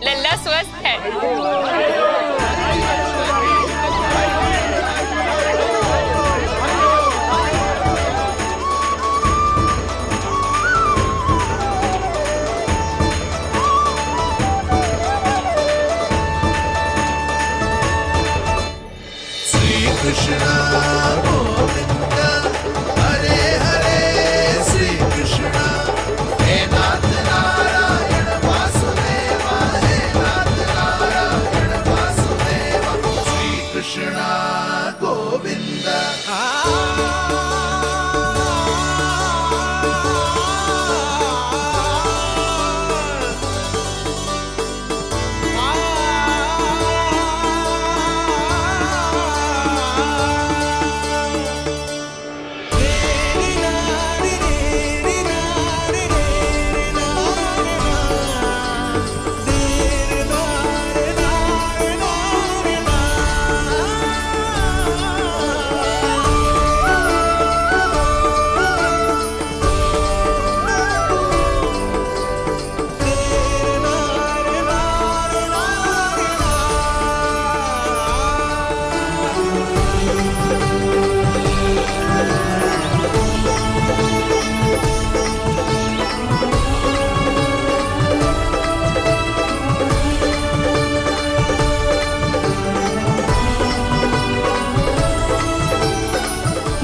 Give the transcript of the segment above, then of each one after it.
लल्ला स्वस्थ है। श्री कृष्ण गोविंद हरे हरे, श्री कृष्ण हे नाथ नारायण वासुदेवा, हे नाथ नारायण वासुदेवा, श्री कृष्ण गोविंद।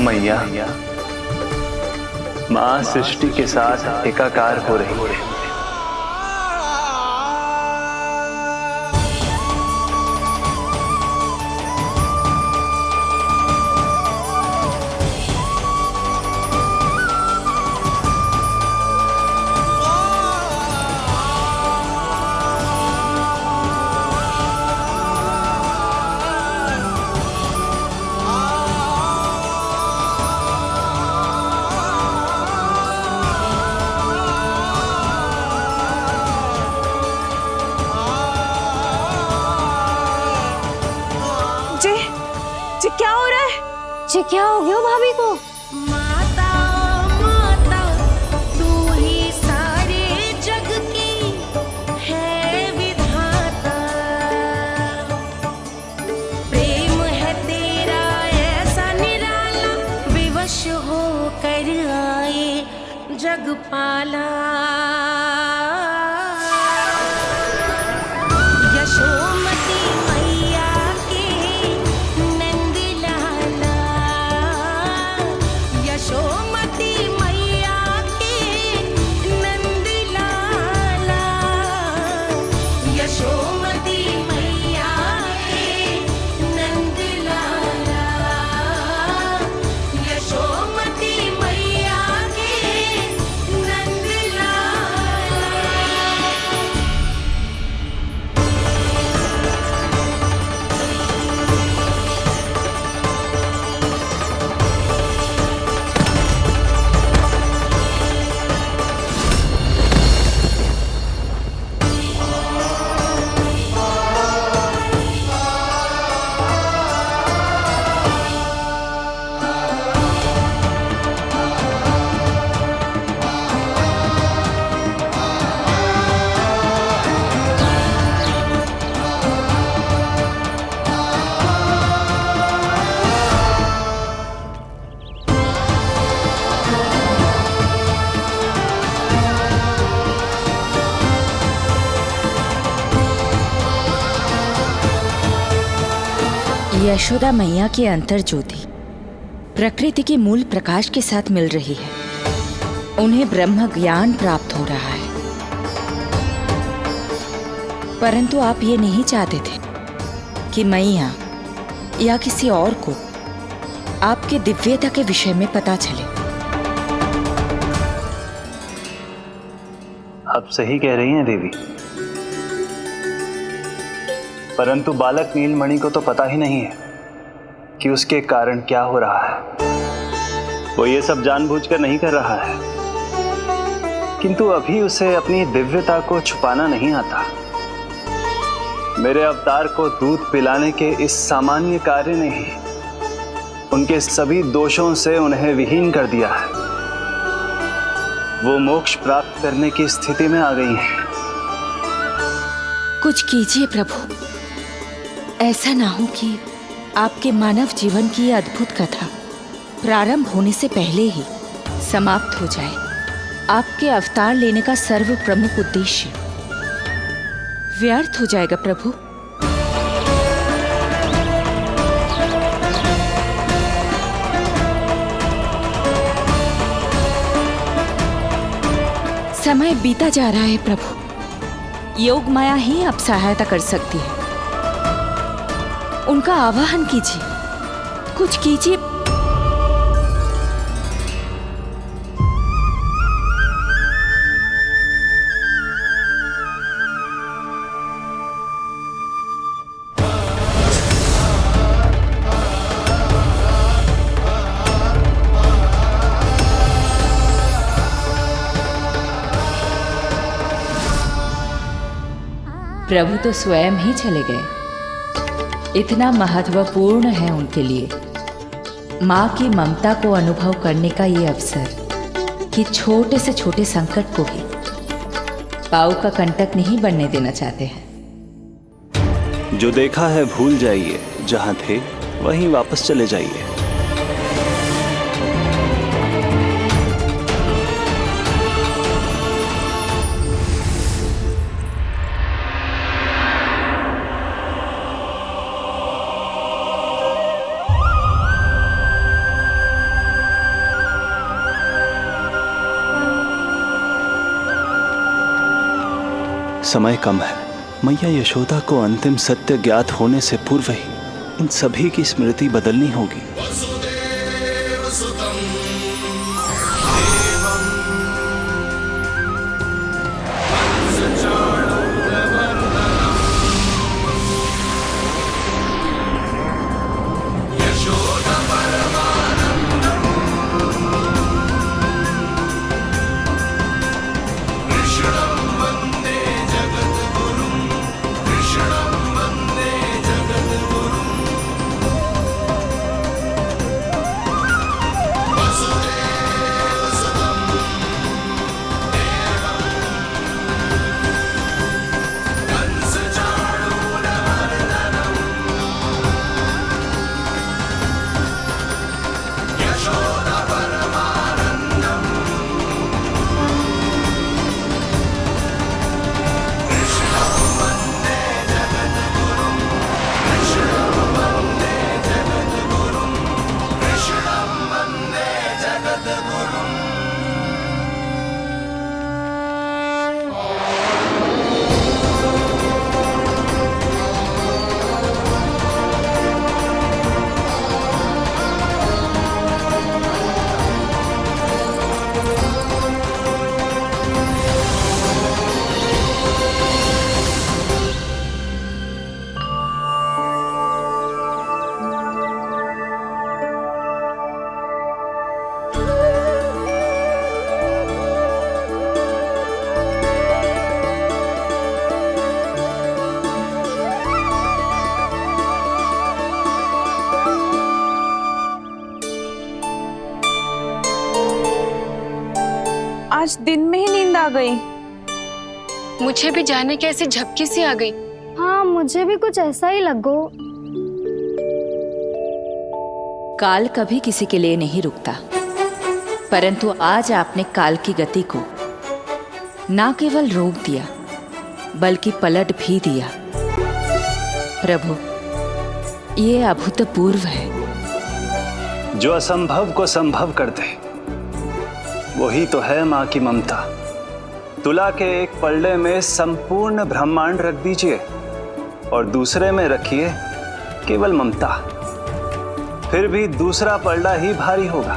मैया, माँ सृष्टि के साथ एकाकार हो रही है। जी क्या हो रहा है? जी क्या हो गया भाभी को? माता माता तू ही सारे जग की है विधाता, प्रेम है तेरा ऐसा निराला, विवश हो कर आए जग पाला। यशोमती मैया के नंद लाला, यशोमती मैया के नंद लाला, यशोमती मैया के नंद लाला, यशोमती मैया के नंद लाला। यशोदा मैया की अंतर ज्योति प्रकृति के मूल प्रकाश के साथ मिल रही है। उन्हें ब्रह्म ज्ञान प्राप्त हो रहा है, परंतु आप ये नहीं चाहते थे कि मैया या किसी और को आपके दिव्यता के विषय में पता चले। आप सही कह रही हैं देवी, परंतु बालक नीलमणि को तो पता ही नहीं है कि उसके कारण क्या हो रहा है। वो ये सब जानबूझकर नहीं कर रहा है, किंतु अभी उसे अपनी दिव्यता को छुपाना नहीं आता। मेरे अवतार को दूध पिलाने के इस सामान्य कार्य ने ही उनके सभी दोषों से उन्हें विहीन कर दिया है। वो मोक्ष प्राप्त करने की स्थिति में आ गई हैं। कुछ कीजिए प्रभु, ऐसा ना हो कि आपके मानव जीवन की ये अद्भुत कथा प्रारंभ होने से पहले ही समाप्त हो जाए। आपके अवतार लेने का सर्व प्रमुख उद्देश्य व्यर्थ हो जाएगा प्रभु। समय बीता जा रहा है प्रभु, योग माया ही अब सहायता कर सकती है। उनका आवाहन कीजिए, कुछ कीजिए। प्रभु तो स्वयं ही चले गए। इतना महत्वपूर्ण है उनके लिए माँ की ममता को अनुभव करने का ये अवसर कि छोटे से छोटे संकट को भी पाँव का कंटक नहीं बनने देना चाहते हैं। जो देखा है भूल जाइए, जहां थे वहीं वापस चले जाइए। समय कम है। मैया यशोदा को अंतिम सत्य ज्ञात होने से पूर्व ही इन सभी की स्मृति बदलनी होगी। आज दिन में ही नींद आ गई। मुझे भी जाने की ऐसी झपकी सी आ गई। हाँ, मुझे भी कुछ ऐसा ही लगो। काल कभी किसी के लिए नहीं रुकता, परंतु आज आपने काल की गति को ना केवल रोक दिया बल्कि पलट भी दिया। प्रभु, ये अभूतपूर्व है। जो असंभव को संभव कर दे वही तो है माँ की ममता। तुला के एक पलड़े में संपूर्ण ब्रह्मांड रख दीजिए और दूसरे में रखिए केवल ममता, फिर भी दूसरा पलड़ा ही भारी होगा।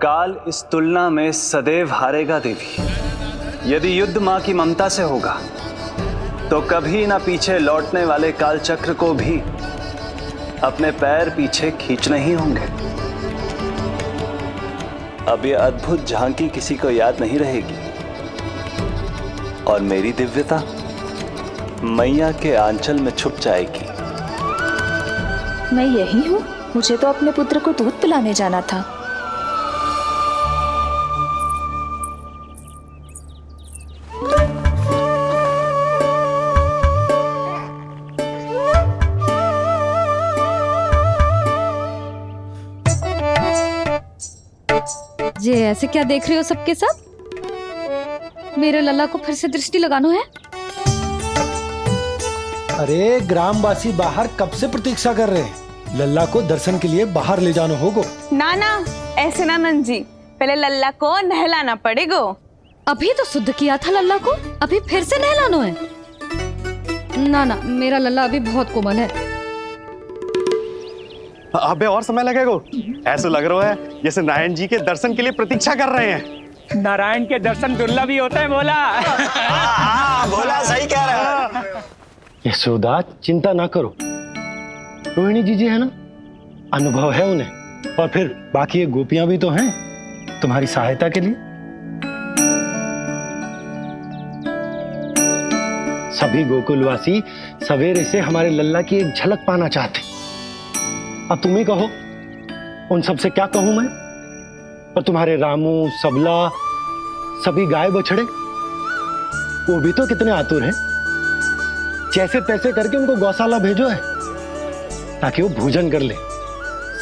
काल इस तुलना में सदैव हारेगा देवी। यदि युद्ध माँ की ममता से होगा तो कभी ना पीछे लौटने वाले काल चक्र को भी अपने पैर पीछे खींचने ही होंगे। अब ये अद्भुत झांकी किसी को याद नहीं रहेगी और मेरी दिव्यता मैया के आंचल में छुप जाएगी। मैं यही हूँ। मुझे तो अपने पुत्र को दूध पिलाने जाना था। ये ऐसे क्या देख रहे हो सबके सब? मेरे लल्ला को फिर से दृष्टि लगाना है? अरे ग्रामवासी बाहर कब से प्रतीक्षा कर रहे हैं, लल्ला को दर्शन के लिए बाहर ले जाना होगा। ना ना, ऐसे ना नंद जी, पहले लल्ला को नहलाना पड़ेगा। अभी तो शुद्ध किया था लल्ला को, अभी फिर से नहलाना है? ना ना, मेरा लल्ला अभी बहुत कोमल है। अबे और समय लगेगा। ऐसा लग रहा है जैसे नारायण जी के दर्शन के लिए प्रतीक्षा कर रहे हैं। नारायण के दर्शन दुर्लभ ही होता है बोला। बोला सही कह रहा है। यशोदा चिंता ना करो, रोहिणी जी है ना, अनुभव है उन्हें, और फिर बाकी ये गोपियां भी तो हैं तुम्हारी सहायता के लिए। सभी गोकुलवासी सवेरे से हमारे लल्ला की एक झलक पाना चाहते। अब तुम ही कहो, उन सब से क्या कहूं मैं? और तुम्हारे रामू, सबला, सभी गाय बछड़े, वो भी तो कितने आतुर हैं। जैसे तैसे करके उनको गौशाला भेजो है ताकि वो भोजन कर ले।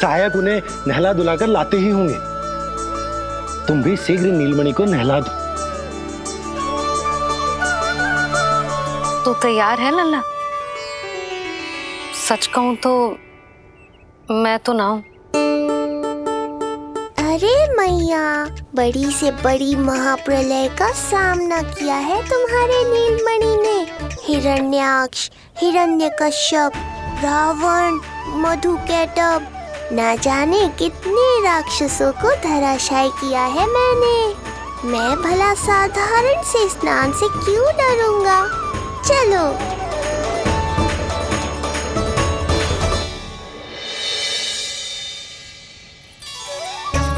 सहायक उन्हें नहला धुलाकर लाते ही होंगे। तुम भी शीघ्र नीलमणि को नहला दो। तो तैयार है लल्ला? सच कहूं तो मैं तो ना हूं। अरे मैया, बड़ी से बड़ी महाप्रलय का सामना किया है तुम्हारे नीलमणि ने। हिरण्याक्ष, हिरण्यकश्यप, रावण, मधुकैटभ, ना जाने कितने राक्षसों को धराशायी किया है मैंने। मैं भला साधारण से स्नान से क्यों डरूंगा? चलो।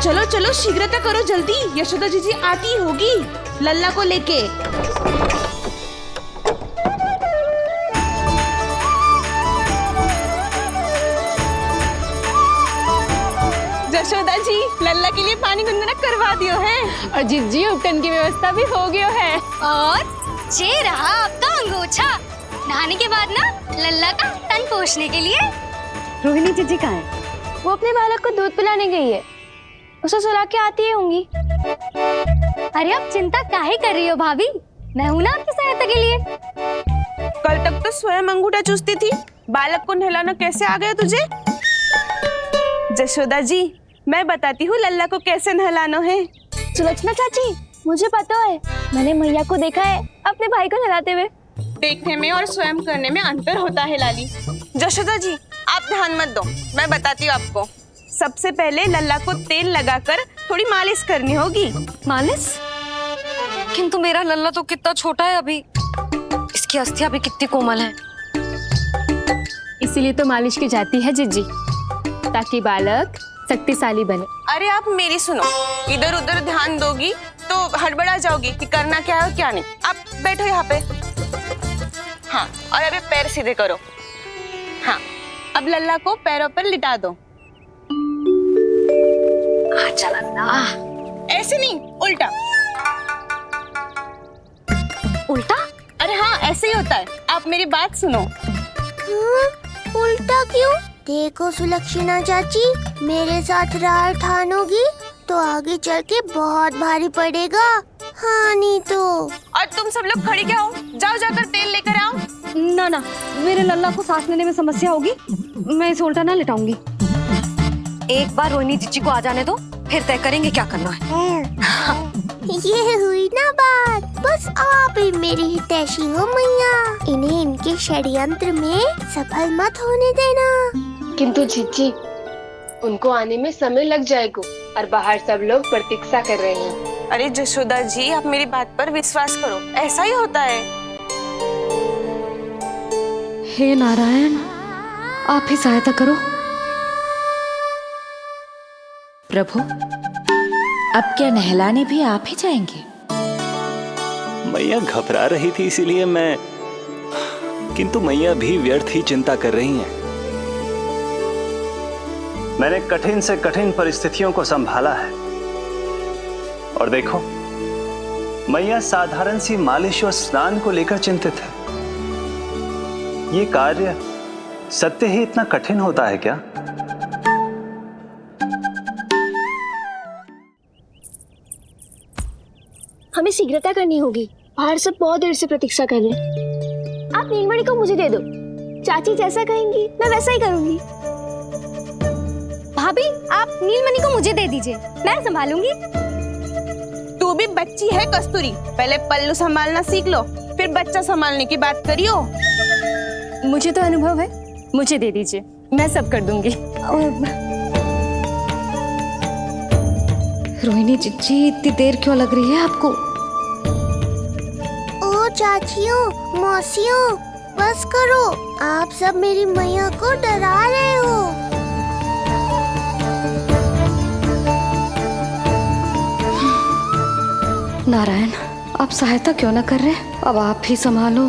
चलो चलो, शीघ्रता करो जल्दी, यशोदा जी आती होगी लल्ला को लेके। यशोदा जी, लल्ला के लिए पानी गुनगुना करवा दियो है, और जिज्जी उपटन की व्यवस्था भी हो गयो है। और ये रहा आपका अंगोछा, नहाने के बाद ना लल्ला का तन पोंछने के लिए। रोहिणी जीजी कहाँ है? वो अपने बालक को दूध पिलाने गई है, उसे सुला के आती ही होंगी। अरे आप चिंता काहे कर रही हो भाभी, मैं हूं ना आपकी सहायता के लिए। कल तक तो स्वयं अंगूठा चूसती थी, बालक को नहलाना कैसे आ गया तुझे? यशोदा जी, मैं बताती हूँ लल्ला को कैसे नहलाना है। सुलक्षणा चाची, मुझे पता है, मैंने मैया को देखा है अपने भाई को नहलाते हुए। देखने में और स्वयं करने में अंतर होता है लाली। यशोदा जी, आप ध्यान मत दो, मैं बताती हूँ आपको। सबसे पहले लल्ला को तेल लगाकर थोड़ी मालिश करनी होगी। मालिश? किंतु मेरा लल्ला तो कितना छोटा है अभी, इसकी अस्थियां भी कितनी कोमल है। इसीलिए तो मालिश की जाती है जिज्जी, ताकि बालक शक्तिशाली बने। अरे आप मेरी सुनो, इधर उधर ध्यान दोगी तो हड़बड़ा जाओगी कि करना क्या है और क्या नहीं। आप बैठो यहाँ पे। हाँ, और अभी पैर सीधे करो। हाँ, अब लल्ला को पैरों पर लिटा दो। ऐसे नहीं, उल्टा। उल्टा? अरे हाँ, ऐसे ही होता है। आप मेरी बात सुनो। उल्टा क्यों? देखो सुलक्षणा चाची, मेरे साथ राह ठानोगी तो आगे चल के बहुत भारी पड़ेगा। हाँ नहीं तो। और तुम सब लोग खड़ी क्या हो? जाओ जाकर तेल लेकर आओ। ना ना, मेरे लल्ला को सांस लेने में समस्या होगी, मैं इसे उल्टा ना लिटाऊंगी। एक बार रोहिणी जीजी को आ जाने दो, फिर तय करेंगे क्या करना है। ये हुई ना बात, बस आप ही मेरी हितैषी हो मैया। इन्हें इनके षड्यंत्र में सफल मत होने देना। किंतु जीजी, उनको आने में समय लग जाएगा और बाहर सब लोग प्रतीक्षा कर रहे हैं। अरे यशोदा जी, आप मेरी बात पर विश्वास करो, ऐसा ही होता है। हे नारायण, आप ही सहायता करो। प्रभु, अब क्या नहलाने भी आप ही जाएंगे? मैया घबरा रही थी इसीलिए मैं, किंतु मैया भी व्यर्थ ही चिंता कर रही हैं। मैंने कठिन से कठिन परिस्थितियों को संभाला है और देखो, मैया साधारण सी मालिश और स्नान को लेकर चिंतित है। ये कार्य सत्य ही इतना कठिन होता है क्या? हमें शीघ्रता करनी होगी। बाहर सब बहुत देर से प्रतीक्षा कर रहे हैं। आप नीलमणि को मुझे दे दो। चाची जैसा कहेंगी मैं वैसा ही करूंगी। भाभी आप नीलमणि को मुझे दे दीजिए, मैं संभालूंगी। तू भी बच्ची है कस्तूरी, पहले पल्लू संभालना सीख लो, फिर बच्चा संभालने की बात करियो। मुझे तो अनुभव है, मुझे दे दीजिए, मैं सब कर दूंगी। रोहिणी जी इतनी देर क्यों लग रही है आपको? ओ चाचियों मौसियों बस करो, आप सब मेरी मैया को डरा रहे हो। नारायण आप सहायता क्यों ना कर रहे? अब आप ही संभालो।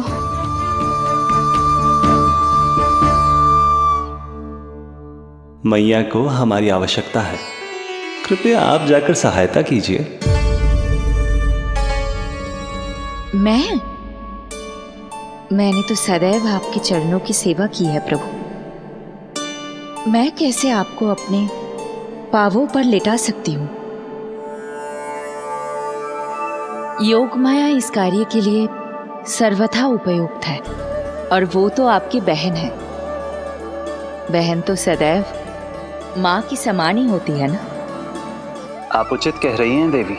मैया को हमारी आवश्यकता है, कृपया आप जाकर सहायता कीजिए। मैंने तो सदैव आपके चरणों की सेवा की है प्रभु। मैं कैसे आपको अपने पांवों पर लेटा सकती हूँ? योग माया इस कार्य के लिए सर्वथा उपयुक्त है, और वो तो आपकी बहन है। बहन तो सदैव माँ की समान ही होती है ना। आप उचित कह रही हैं देवी,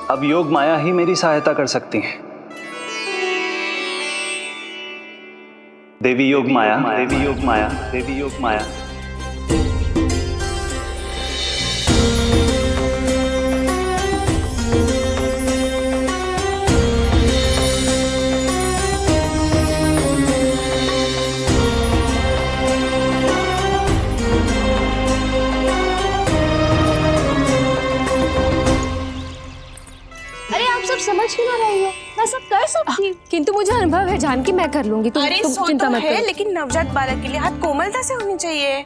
अब योग माया ही मेरी सहायता कर सकती हैं। देवी योग माया, देवी योग माया, देवी योग माया। अरे आप सब समझ क्यों ना रही हो? मैं सब कर सकती हूँ। किंतु मुझे अनुभव है जानकी, मैं कर लूंगी। तुम सो चिंता तो मत है, करो। लेकिन नवजात बालक के लिए हाथ कोमलता से होनी चाहिए।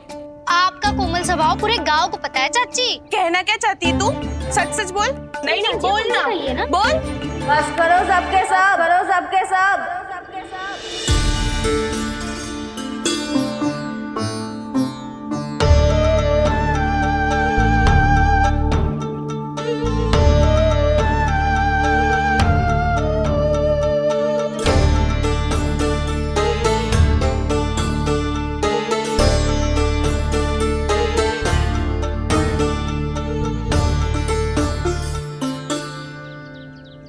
आपका कोमल स्वभाव पूरे गांव को पता है चाची। कहना क्या चाहती है तू? सच सच बोल। नहीं नहीं बोलना, बोल। बस करो सबके सब, करो सबके सब।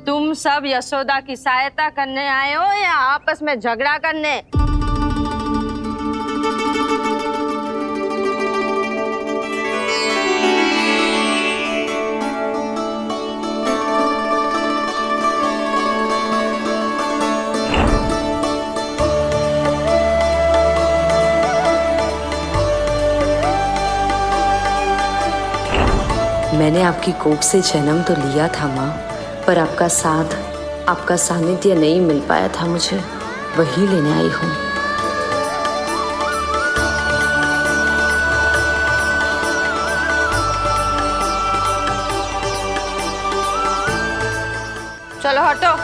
तुम सब यशोदा की सहायता करने आए हो या आपस में झगड़ा करने? मैंने आपकी कोख से जन्म तो लिया था माँ, पर आपका साथ, आपका सानिध्य नहीं मिल पाया था मुझे, वही लेने आई हूँ। चलो हटो।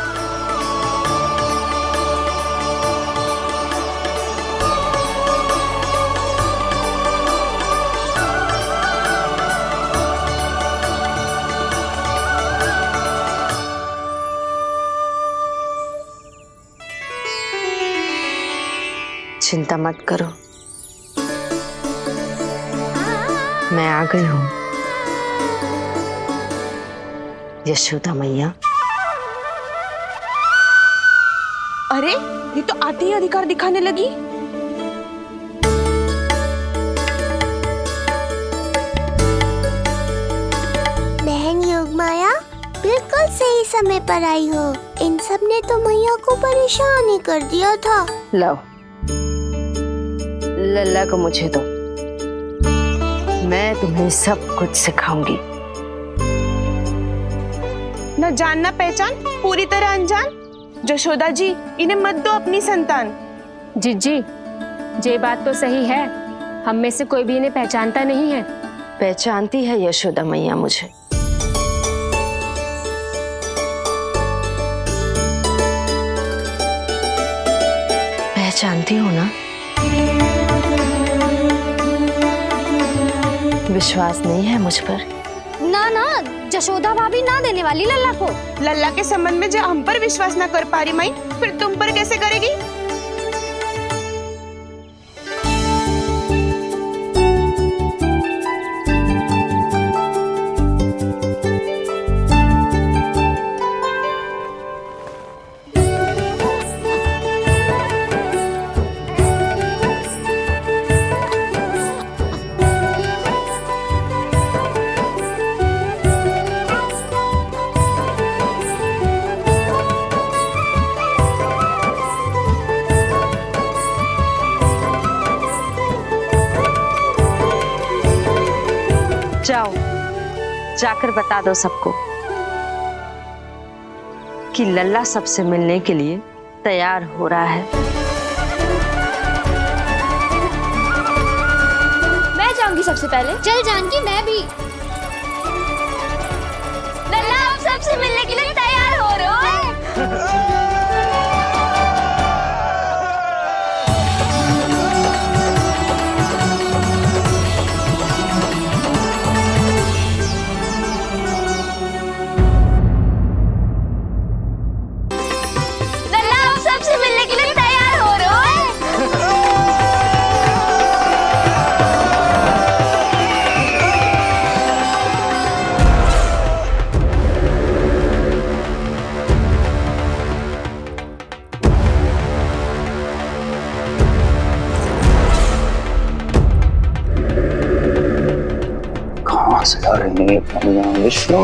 चिंता मत करो, मैं आ गई हूँ यशोदा मैया। अरे ये तो आते ही अधिकार दिखाने लगी। बहन योगमाया बिल्कुल सही समय पर आई हो। इन सब ने तो मैया को परेशान ही कर दिया था। लो लल्ला को मुझे दो, मैं तुम्हें सब कुछ सिखाऊंगी। न जानना पहचान, पूरी तरह अनजान। यशोदा जी इन्हें मत दो अपनी संतान। जीजी ये बात तो सही है, हम में से कोई भी इन्हें पहचानता नहीं है। पहचानती है यशोदा मैया मुझे। पहचानती हो ना? विश्वास नहीं है मुझ पर? ना ना, जशोदा भाभी ना देने वाली लल्ला को। लल्ला के संबंध में जो हम पर विश्वास ना कर पा रही माई, फिर तुम पर कैसे करेगी? जाओ, जाकर बता दो सबको कि लल्ला सबसे मिलने के लिए तैयार हो रहा है। मैं जाऊंगी सबसे पहले। चल जानकी, मैं भी। लल्ला आप सबसे मिलने के लिए तैयार हो रहे हो? विष्णु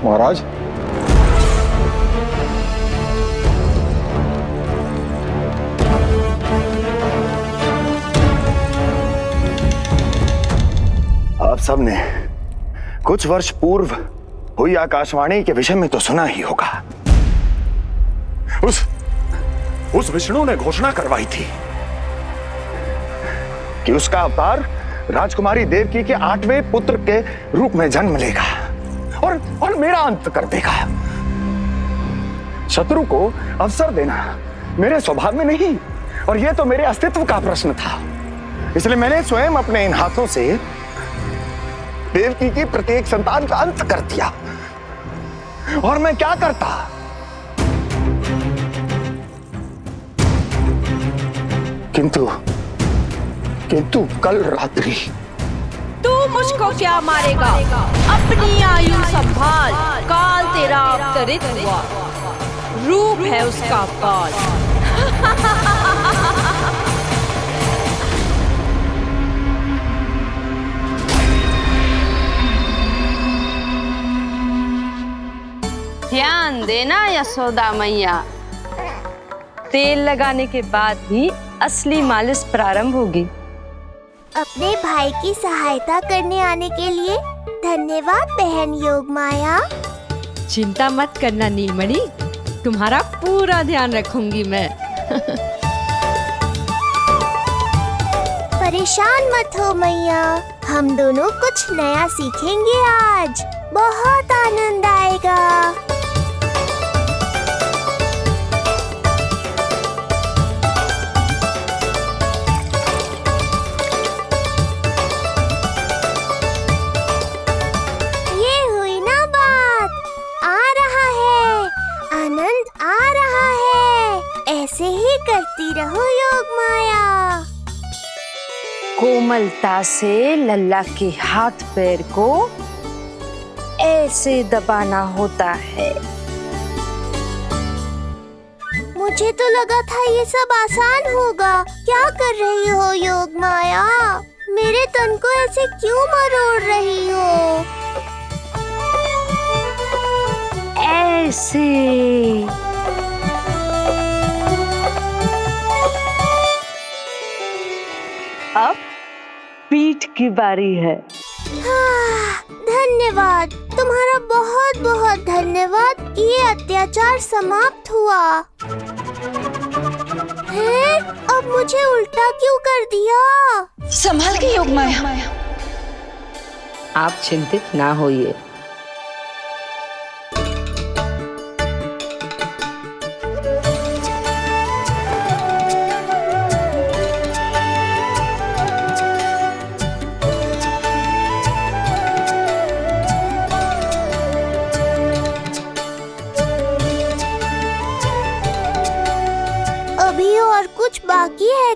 महाराज, आप सबने कुछ वर्ष पूर्व हुई आकाशवाणी के विषय में तो सुना ही होगा। उस विष्णु ने घोषणा करवाई थी कि उसका अवतार राजकुमारी देवकी के 8वें पुत्र के रूप में जन्म लेगा और मेरा अंत कर देगा। शत्रु को अवसर देना मेरे स्वभाव में नहीं, और यह तो मेरे अस्तित्व का प्रश्न था। इसलिए मैंने स्वयं अपने इन हाथों से देवकी की प्रत्येक संतान का अंत कर दिया। और मैं क्या करता? किंतु कल रात्रि तू मुझको क्या मारेगा? अपनी आयु संभाल, काल तेरा अवतरित हुआ, रूप है उसका काल। ध्यान देना यशोदा मैया, तेल लगाने के बाद ही असली मालिश प्रारंभ होगी। अपने भाई की सहायता करने आने के लिए धन्यवाद बहन योगमाया। चिंता मत करना नीलमणि, तुम्हारा पूरा ध्यान रखूंगी मैं। परेशान मत हो मैया, हम दोनों कुछ नया सीखेंगे आज। बहुत आनंद आएगा। ऐसे ही करती रहो योगमाया। कोमलता से लल्ला के हाथ पैर को ऐसे दबाना होता है। मुझे तो लगा था ये सब आसान होगा। क्या कर रही हो योगमाया? मेरे तन को ऐसे क्यों मरोड़ रही हो? ऐसे अब पीठ की बारी है। धन्यवाद, तुम्हारा बहुत बहुत धन्यवाद। ये अत्याचार समाप्त हुआ है। अब मुझे उल्टा क्यों कर दिया? संभाल के योगमाया। आप चिंतित ना होइए।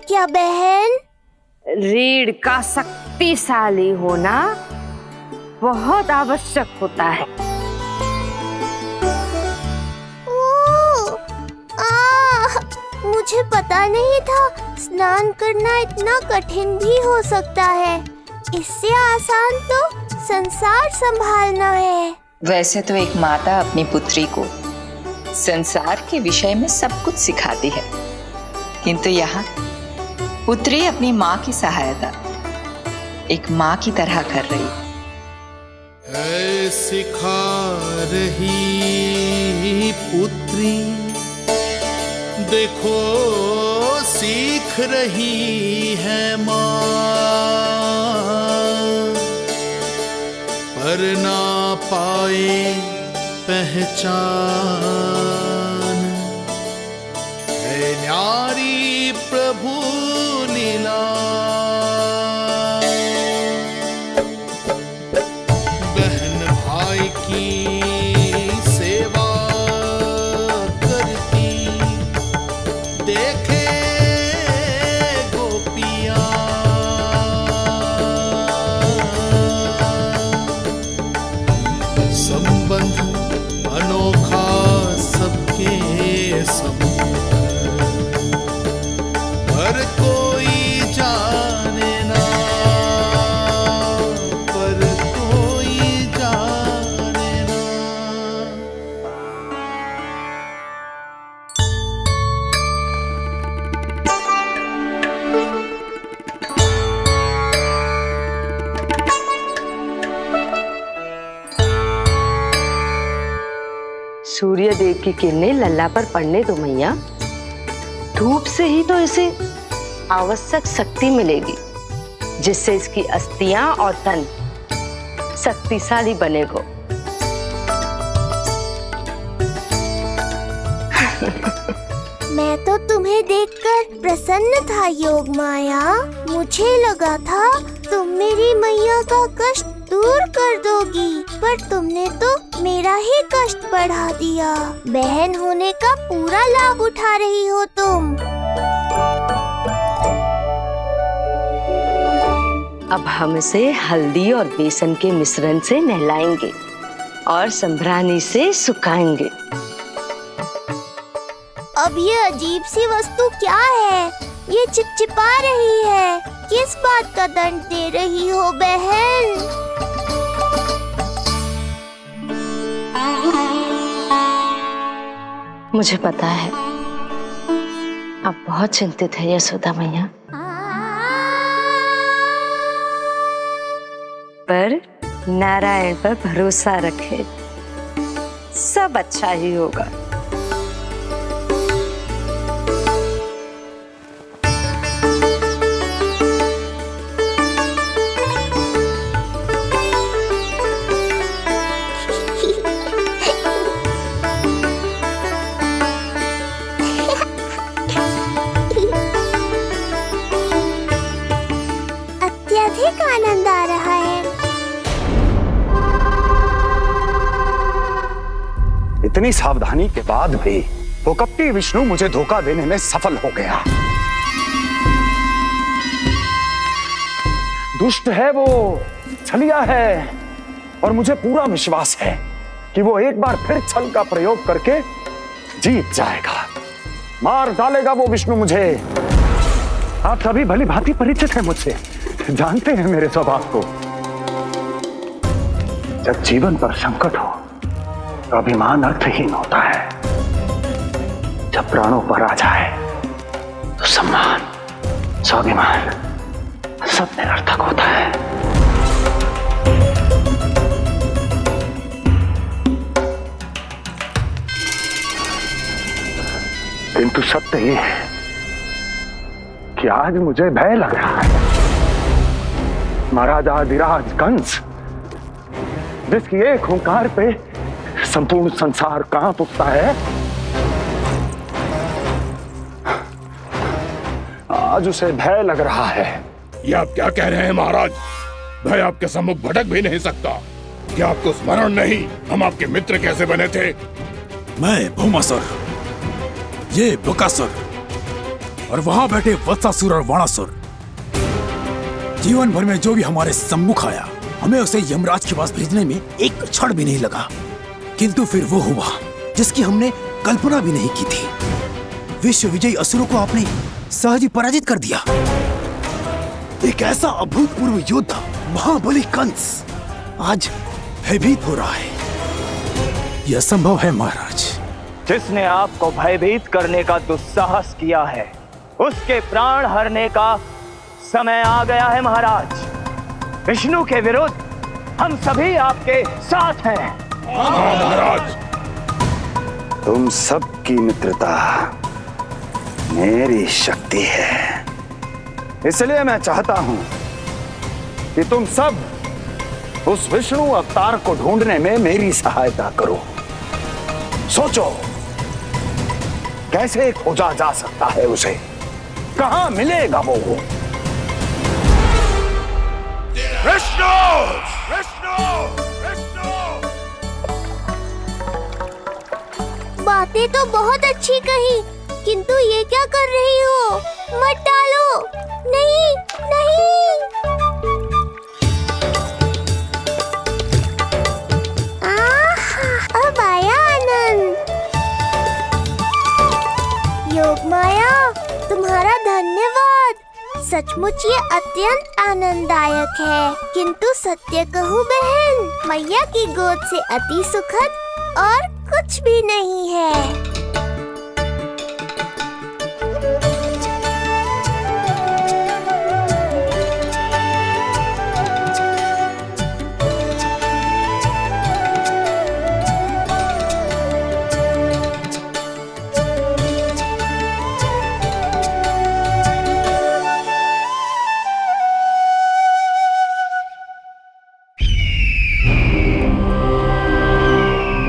क्या बहन? रीढ़ का शक्तिशाली होना बहुत आवश्यक होता है। मुझे पता नहीं था स्नान करना इतना कठिन भी हो सकता है। इससे आसान तो संसार संभालना है। वैसे तो एक माता अपनी पुत्री को संसार के विषय में सब कुछ सिखाती है, किंतु यहाँ पुत्री अपनी माँ की सहायता एक माँ की तरह कर रही है। सिखा रही पुत्री, देखो सीख रही है माँ, पर ना पाए पहचान, है न्यारी प्रभु लीला। बहन भाई की सेवा करती, देखे गोपियाँ, संबंध अनोखा सबके सब, पर कोई जाने ना, पर कोई जाने ना। सूर्य देव की किरणें लल्ला पर पड़ने दो मैया। धूप से ही तो इसे आवश्यक शक्ति मिलेगी, जिससे इसकी अस्थियां और तन शक्तिशाली बनेगा। मैं तो तुम्हें देखकर प्रसन्न था योग माया। मुझे लगा था तुम मेरी मैया का कष्ट दूर कर दोगी, पर तुमने तो मेरा ही कष्ट बढ़ा दिया। बहन होने का पूरा लाभ उठा रही हो तुम। अब हम इसे हल्दी और बेसन के मिश्रण से नहलाएंगे और संभरानी से सुखाएंगे। अब ये अजीब सी वस्तु क्या है? ये चिपचिपा रही है। किस बात का दंड दे रही हो बहन? मुझे पता है आप बहुत चिंतित है यशोदा मैया, पर नारायण पर भरोसा रखे, सब अच्छा ही होगा। अत्यधिक आनंद आ रहा है। इतनी सावधानी के बाद भी वो कपटी विष्णु मुझे धोखा देने में सफल हो गया। दुष्ट है वो, छलिया है, और मुझे पूरा विश्वास है कि वो एक बार फिर छल का प्रयोग करके जीत जाएगा। मार डालेगा वो विष्णु मुझे। आप सभी भली भांति परिचित हैं मुझसे, जानते हैं मेरे स्वभाव को। जब जीवन पर संकट हो तो अभिमान अर्थहीन होता है, जब प्राणों पर आ जाए तो सम्मान, स्वाभिमान सब निरर्थक होता है। किंतु सत्य ये है कि आज मुझे भय लग रहा है। महाराजाधिराज कंस, जिसकी एक हुंकार पे संपूर्ण संसार कांप उठता है, आज उसे भय लग रहा है। ये आप क्या कह रहे हैं महाराज? भय आपके सम्मुख भटक भी नहीं सकता। क्या आपको स्मरण नहीं हम आपके मित्र कैसे बने थे? मैं भौमासुर, ये बकासुर, और वहां बैठे वत्सासुर और वाणासुर। जीवन भर में जो भी हमारे सम्मुख आया, हमें उसे यमराज के पास भेजने में एक क्षण भी नहीं लगा, किंतु फिर वो हुआ जिसकी हमने कल्पना भी नहीं की थी। विश्व विजयी असुरों को आपने सहज ही पराजित कर दिया। एक ऐसा अभूतपूर्व योद्धा महाबली कंस आज भयभीत हो रहा है। यह असंभव है महाराज। जिसने आपको भयभीत करने का दुस्साहस किया है, उसके प्राण हरने का समय आ गया है महाराज। विष्णु के विरुद्ध हम सभी आपके साथ हैं। महाराज, तुम सबकी मित्रता मेरी शक्ति है, इसलिए मैं चाहता हूं कि तुम सब उस विष्णु अवतार को ढूंढने में मेरी सहायता करो। सोचो कैसे खोजा जा सकता है उसे, कहां मिलेगा वो? विष्णु! विष्णु! विष्णु! बातें तो बहुत अच्छी कही, किंतु ये क्या कर रही हो? मत डालो। नहीं नहीं। अब आया आनंद। योग माया, तुम्हारा धन्यवाद। सचमुच ये अत्यंत आनंददायक है, किंतु सत्य कहूँ बहन, मैया की गोद से अति सुखद और कुछ भी नहीं है।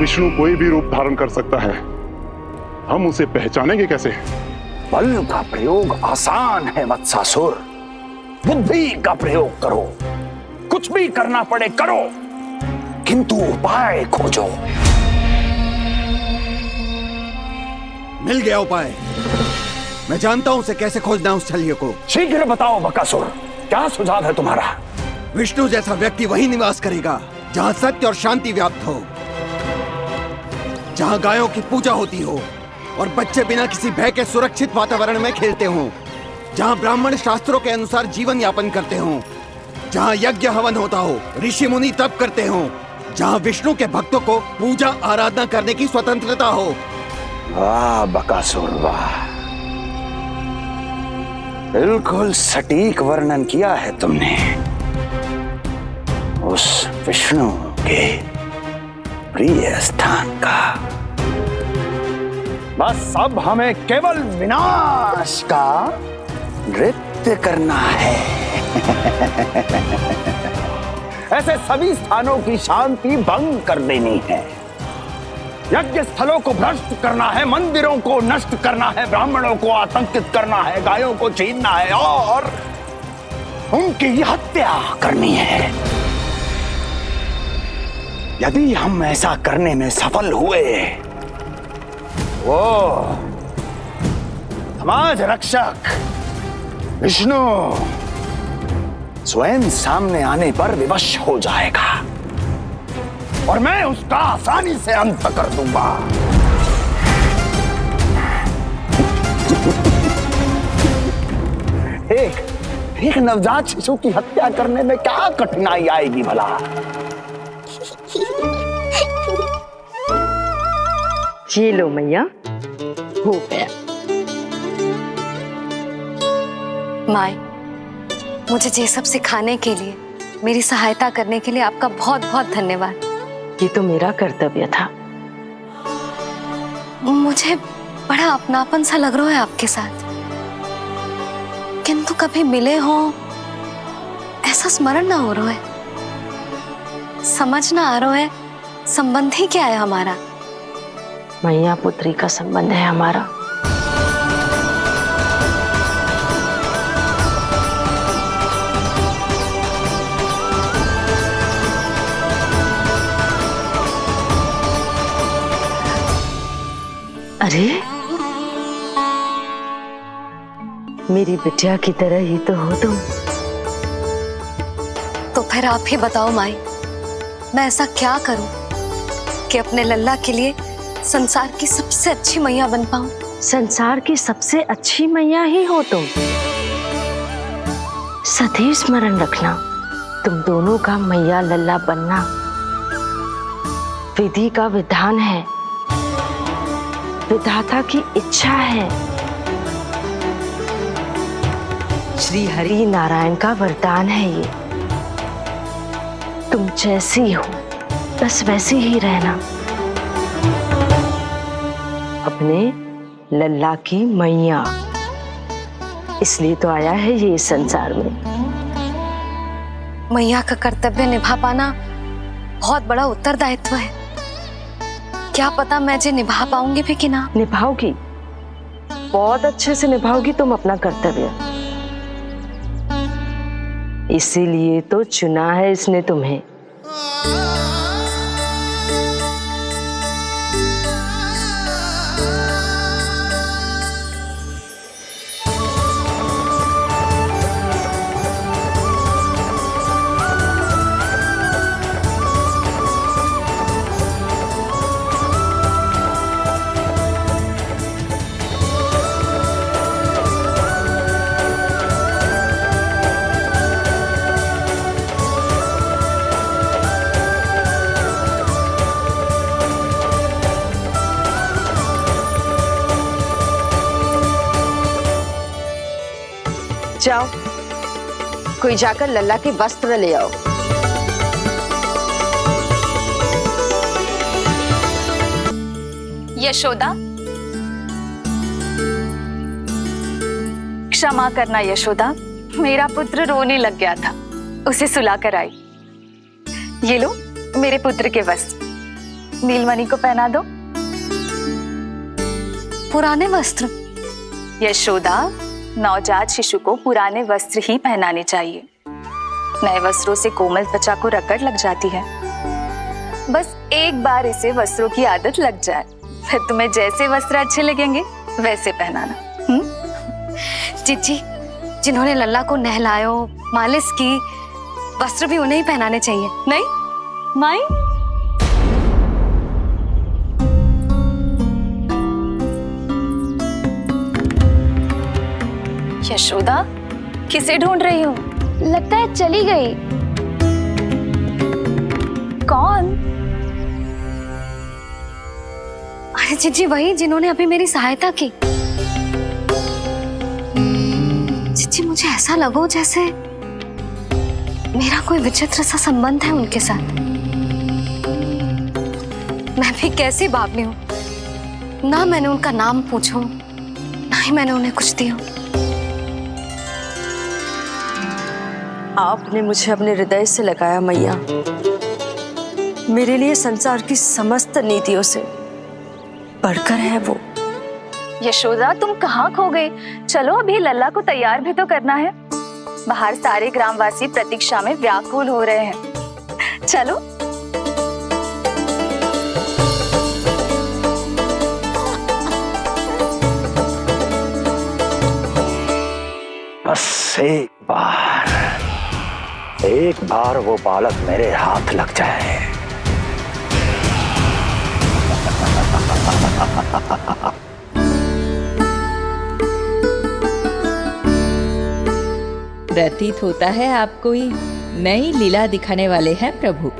विष्णु कोई भी रूप धारण कर सकता है, हम उसे पहचानेंगे कैसे? बल का प्रयोग आसान है वत्सासुर, बुद्धि का प्रयोग करो। कुछ भी करना पड़े करो, किंतु उपाय खोजो। मिल गया उपाय। मैं जानता हूं उसे कैसे खोजना है, उस छलिए को। शीघ्र बताओ बकासुर, क्या सुझाव है तुम्हारा? विष्णु जैसा व्यक्ति वही निवास करेगा जहां सत्य और शांति व्याप्त हो, जहां गायों की पूजा होती हो और बच्चे बिना किसी भय के सुरक्षित वातावरण में खेलते हों, जहां ब्राह्मण शास्त्रों के अनुसार जीवन यापन करते हों, जहां यज्ञ हवन होता हो, ऋषि मुनि तप करते हों, जहां विष्णु के भक्तों को पूजा आराधना करने की स्वतंत्रता हो। वाह बकासुर वाह, बिल्कुल सटीक वर्णन किया है तुमने उस विष्णु के प्रिय स्थान का। बस अब हमें केवल विनाश का नृत्य करना है। ऐसे सभी स्थानों की शांति भंग कर देनी है, यज्ञ स्थलों को भ्रष्ट करना है, मंदिरों को नष्ट करना है, ब्राह्मणों को आतंकित करना है, गायों को छीनना है और उनकी हत्या करनी है। यदि हम ऐसा करने में सफल हुए, वो समाज रक्षक विष्णु स्वयं सामने आने पर विवश हो जाएगा और मैं उसका आसानी से अंत कर दूंगा। एक नवजात शिशु की हत्या करने में क्या कठिनाई आएगी भला? जी लो मैया, हो गया। माय, मुझे ये सब सिखाने के लिए, मेरी सहायता करने के लिए आपका बहुत बहुत धन्यवाद। ये तो मेरा कर्तव्य था। मुझे बड़ा अपनापन सा लग रहा है आपके साथ, किंतु कभी मिले हो ऐसा स्मरण ना हो रहा है, समझ ना आ रहा है संबंध ही क्या है हमारा। मैया पुत्री का संबंध है हमारा। अरे मेरी बिटिया की तरह ही तो हो तुम। तो फिर आप ही बताओ माई, मैं ऐसा क्या करूं कि अपने लल्ला के लिए संसार की सबसे अच्छी मैया बन पाऊं? संसार की सबसे अच्छी मैया ही हो तुम। सदैव स्मरण रखना, तुम दोनों का मैया लल्ला बनना विधि का विधान है, विधाता की इच्छा है, श्री हरि नारायण का वरदान है ये। तुम जैसी हो बस वैसी ही रहना, अपने लल्ला की मैया। इसलिए तो आया है ये इस संसार में। मैया का कर्तव्य निभा पाना बहुत बड़ा उत्तरदायित्व है। क्या पता मैं जे निभा पाऊंगी भी कि ना। निभाओगी, बहुत अच्छे से निभाओगी तुम अपना कर्तव्य। इसीलिए तो चुना है इसने तुम्हें। जाओ, कोई जाकर लल्ला के वस्त्र ले आओ। यशोदा, क्षमा करना यशोदा, मेरा पुत्र रोने लग गया था, उसे सुला कर आई। ये लो मेरे पुत्र के वस्त्र, नीलमणि को पहना दो। पुराने वस्त्र? यशोदा, नवजात शिशु को पुराने वस्त्र ही पहनाने चाहिए। नए वस्त्रों से कोमल त्वचा को रगड़ लग जाती है। बस एक बार इसे वस्त्रों की आदत लग जाए, फिर तुम्हें जैसे वस्त्र अच्छे लगेंगे वैसे पहनाना। जीजी, जिन्होंने लल्ला को नहलायो, मालिश की, वस्त्र भी उन्हें ही पहनाने चाहिए। नहीं माई, यशोदा किसे ढूंढ रही हो? लगता है चली गई। कौन? अरे जीजी, वही जिन्होंने अभी मेरी सहायता की। जीजी, मुझे ऐसा लगो जैसे मेरा कोई विचित्र सा संबंध है उनके साथ। मैं भी कैसी बावली हूँ, ना मैंने उनका नाम पूछो, ना ही मैंने उन्हें कुछ दिया। आपने मुझे अपने हृदय से लगाया मैया, मेरे लिए संसार की समस्त नीतियों से बढ़कर है वो। यशोदा, तुम कहाँ खो गई? चलो अभी लल्ला को तैयार भी तो करना है। बाहर सारे ग्रामवासी प्रतीक्षा में व्याकुल हो रहे हैं। चलो। बस एक बार वो बालक मेरे हाथ लग जाए। प्रतीत होता है आप कोई नई लीला दिखाने वाले हैं प्रभु।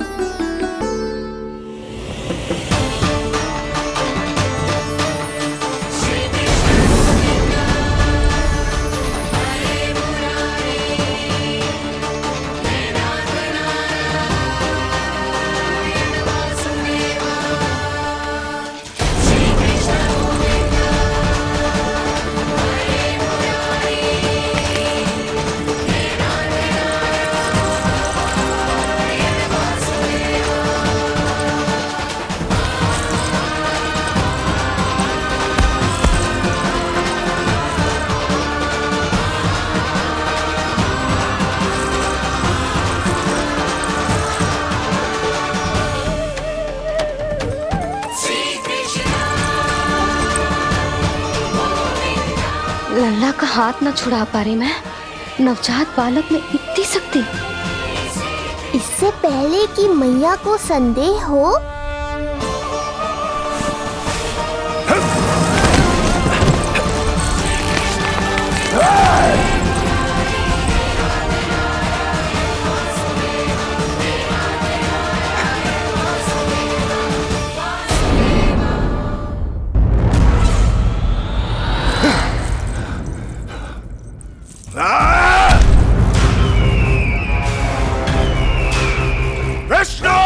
लल्ला का हाथ न छुड़ा पा रही मैं। नवजात बालक में इतनी शक्ति। इससे पहले कि मैया को संदेह हो, विष्णु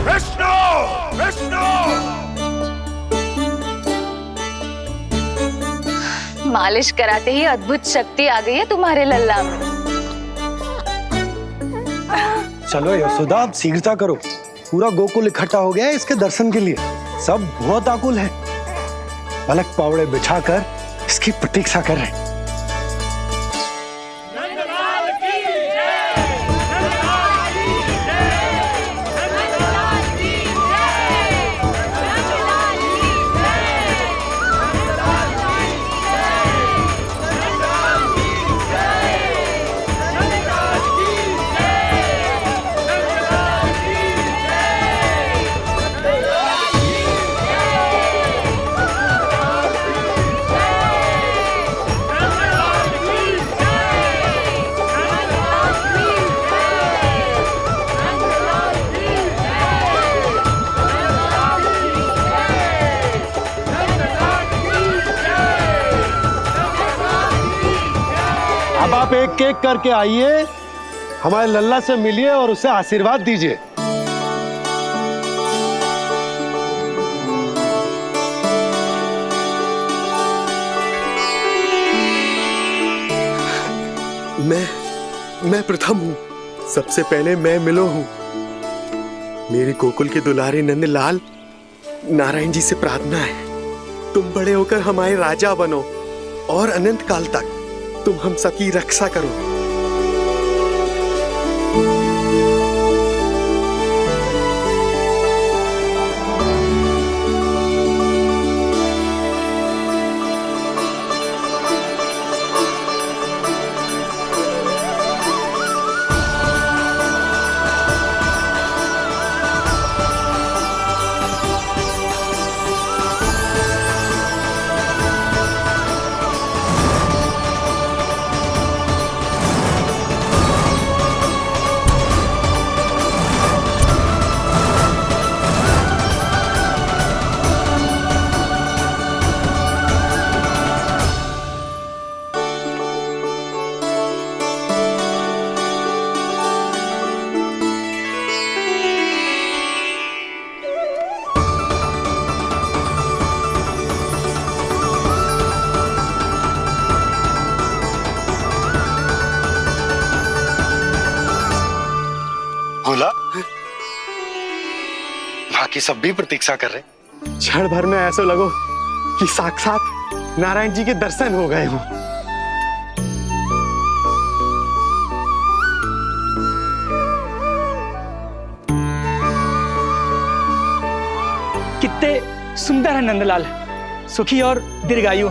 विष्णु विष्णु। मालिश कराते ही अद्भुत शक्ति आ गई है तुम्हारे लल्ला में। चलो यशोदा, आप शीघ्रता करो। पूरा गोकुल इकट्ठा हो गया है इसके दर्शन के लिए। सब बहुत आकुल है। पलक पावड़े बिछाकर इसकी प्रतीक्षा कर रहे हैं। अब आप एक एक करके आइए, हमारे लल्ला से मिलिए और उसे आशीर्वाद दीजिए। मैं प्रथम हूँ। सबसे पहले मैं मिलो हूँ। मेरी गोकुल के दुलारे नंदलाल, नारायण जी से प्रार्थना है, तुम बड़े होकर हमारे राजा बनो और अनंत काल तक तुम हम सबकी रक्षा करो। बोला, बाकी सब भी प्रतीक्षा कर रहे। क्षण भर में ऐसा लगो कि साक्षात नारायण जी के दर्शन हो गए हों। कितने सुंदर है नंदलाल, सुखी और दीर्घायु।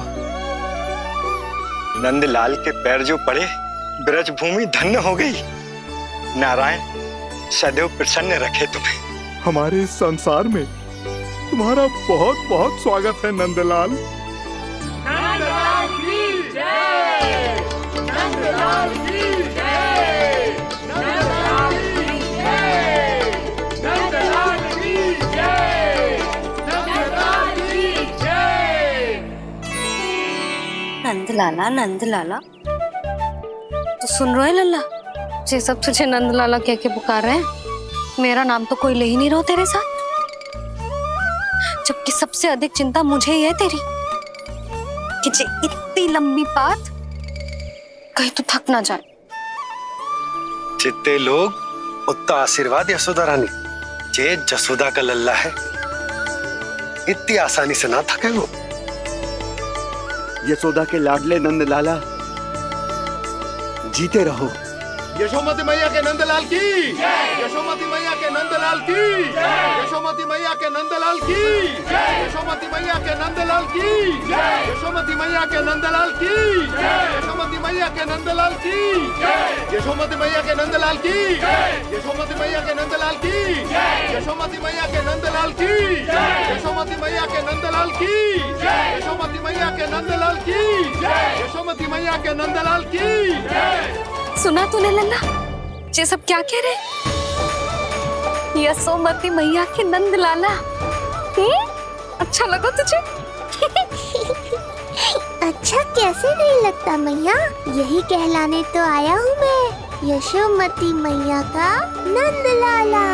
नंदलाल के पैर जो पड़े, ब्रज भूमि धन्य हो गई। नारायण सदैव प्रसन्न रखे तुम्हें। हमारे इस संसार में तुम्हारा बहुत बहुत स्वागत है नंदलाल। नंदलाल की जय, नंदलाल की जय, नंदलाल की जय, नंदलाल की जय, नंदलाल की जय। नंदलाला नंदलाला, तो सुन रहे लल्ला, ये सब तुझे नंदलाला कह के पुकार रहे हैं। मेरा नाम तो कोई ले ही नहीं रहा तेरे साथ, जबकि सबसे अधिक चिंता मुझे ही है तेरी कि जे इतनी लंबी बात कहीं तो थक ना जाए। जितने लोग उतना आशीर्वाद यशोदा रानी। जे जसोदा का लल्ला है, इतनी आसानी से ना थके वो। यशोदा के लाडले नंदलाला, जीते रहो, यशोमती मैया के नंदलाल की यशोमती मैया के नंदलाल की यशोमती मैया के नंदलाल की यशोमती मैया के नंदलाल की यशोमती मैया के नंदलाल की यशोमती मैया के नंदलाल की यशोमती मैया के नंदलाल की यशोमती मैया के नंदलाल की यशोमती मैया के नंदलाल की यशोमती मैया के नंदलाल की यशोमती मैया के नंदलाल की यशोमती मैया के नंदलाल की। सुना तूने लल्ला, ये सब क्या कह रहे? यशोमती मैया के नंद लाला। अच्छा लगा तुझे? अच्छा कैसे नहीं लगता मैया, यही कहलाने तो आया हूँ मैं, यशोमती मैया का नंद लाला।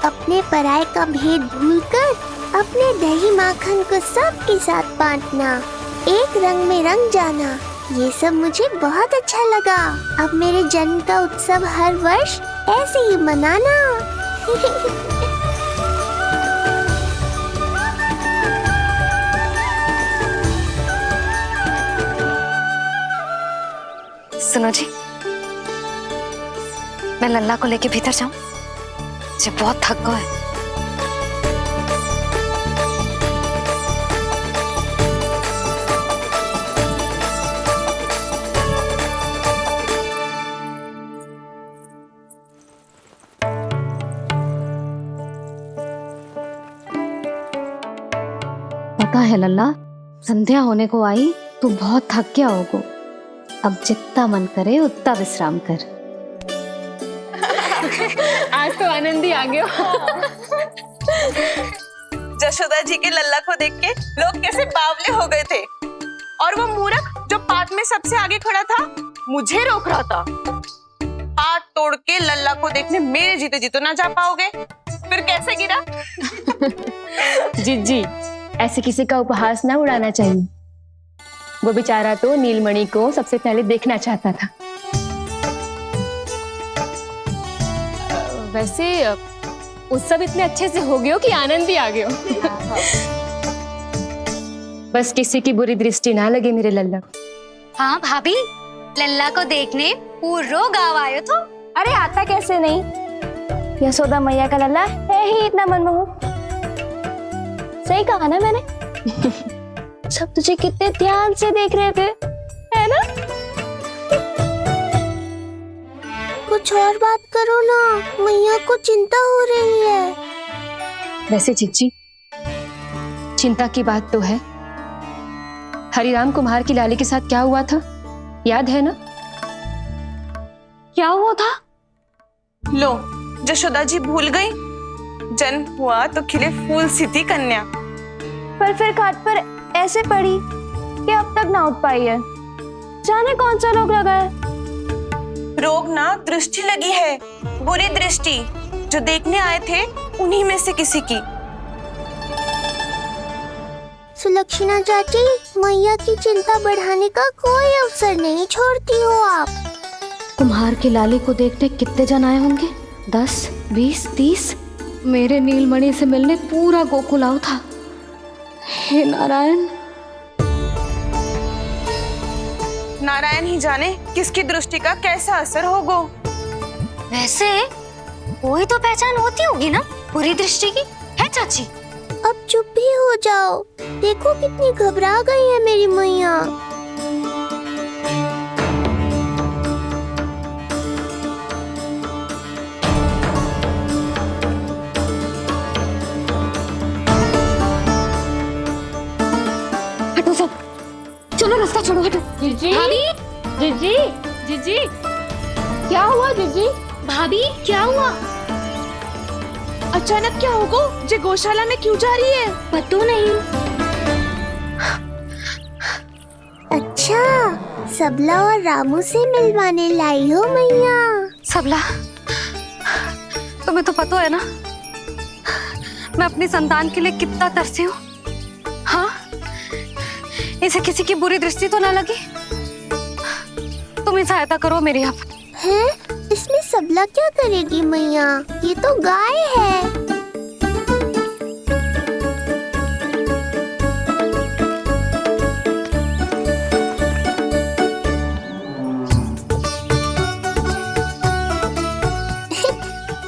अपने पराये का भेद भूलकर अपने दही माखन को सबके साथ बांटना, एक रंग में रंग जाना, ये सब मुझे बहुत अच्छा लगा। अब मेरे जन्म का उत्सव हर वर्ष ऐसे ही मनाना। सुनो जी, मैं लल्ला को लेके भीतर जाऊं? मुझे बहुत थक गया है। पता है लल्ला, संध्या होने को आई तो बहुत थक गया होगो। अब जितना मन करे उतना विश्राम कर। आज तो आनंद ही आ गया। जशोदा जी के लल्ला को देख के लोग कैसे बावले हो गए थे, और वो मूर्ख जो पाठ में सबसे आगे खड़ा था मुझे रोक रहा था। हाथ तोड़ के लल्ला को देखने मेरे जीते जी तो ना जा पाओगे, फिर कैसे गिरा? जीजी, ऐसे किसी का उपहास ना उड़ाना चाहिए। वो बेचारा तो नीलमणि को सबसे पहले देखना चाहता था। वैसे उत्सव इतने अच्छे से हो गया कि आनंद ही आ गया। बस किसी की बुरी दृष्टि ना लगे मेरे लल्ला को। हाँ भाभी, लल्ला को देखने पूरा गांव आयो तो। अरे आता कैसे नहीं, यशोदा मैया का लल्ला है ही इतना मनमोहक। सही कहा ना मैंने? सब तुझे कितने ध्यान से देख रहे थे, है ना? कुछ और बात करो ना, मैया को चिंता हो रही है। वैसे जीजी, चिंता की बात तो है। हरिराम कुम्हार की लाली के साथ क्या हुआ था, याद है ना? क्या हुआ था? लो, जशोदा जी भूल गई। जन्म हुआ तो खिले फूल सी थी कन्या, पर फिर खाट पर ऐसे पड़ी कि अब तक ना उठ पाई है। जाने कौन सा रोग लगा है। रोग ना, दृष्टि लगी है, बुरी दृष्टि। जो देखने आए थे उन्हीं में से किसी की। सुलक्षणा चाची, मैया की चिंता बढ़ाने का कोई अवसर नहीं छोड़ती हो आप। कुम्हार की लाली को देखने कितने जन आए होंगे? 10, 20, 30। मेरे नीलमणि से मिलने पूरा गोकुल आओ था। हे नारायण। नारायण ही जाने किसकी दृष्टि का कैसा असर होगा। वैसे कोई तो पहचान होती होगी ना बुरी दृष्टि की, है चाची? अब चुप भी हो जाओ, देखो कितनी घबरा गई है मेरी मैया। हटो सब, चलो रास्ता छोड़ो, हटो। जीजी, जीजी, जीजी, क्या हुआ जीजी? भाभी क्या हुआ? अचानक क्या होगा? जे गौशाला में क्यों जा रही है? पता नहीं। अच्छा, सबला और रामू से मिलवाने लाई हो मैया। सबला, तुम्हें तो पता है ना मैं अपनी संतान के लिए कितना तरसी हूँ। हाँ, इसे किसी की बुरी दृष्टि तो ना लगी। तुम ही सहायता करो मेरी। आप हैं? इसमें सबला क्या करेगी मैया? ये तो गाय है।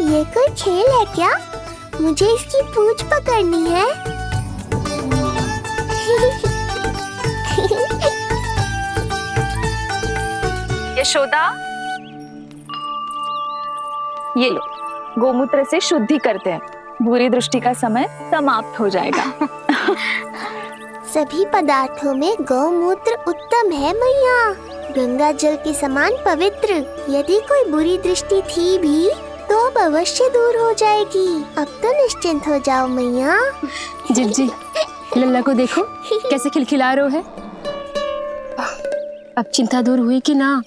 ये कोई खेल है क्या? मुझे इसकी पूंछ पकड़नी है। यशोदा, ये लो, गोमूत्र से शुद्धि करते हैं। बुरी दृष्टि का समय समाप्त हो जाएगा। सभी पदार्थों में गौमूत्र उत्तम है मैया, गंगा जल के समान पवित्र। यदि कोई बुरी दृष्टि थी भी तो अब अवश्य दूर हो जाएगी। अब तो निश्चिंत हो जाओ मैया। जिज्जी, लल्ला को देखो कैसे खिलखिला रहा है। अब चिंता दूर हुई कि ना?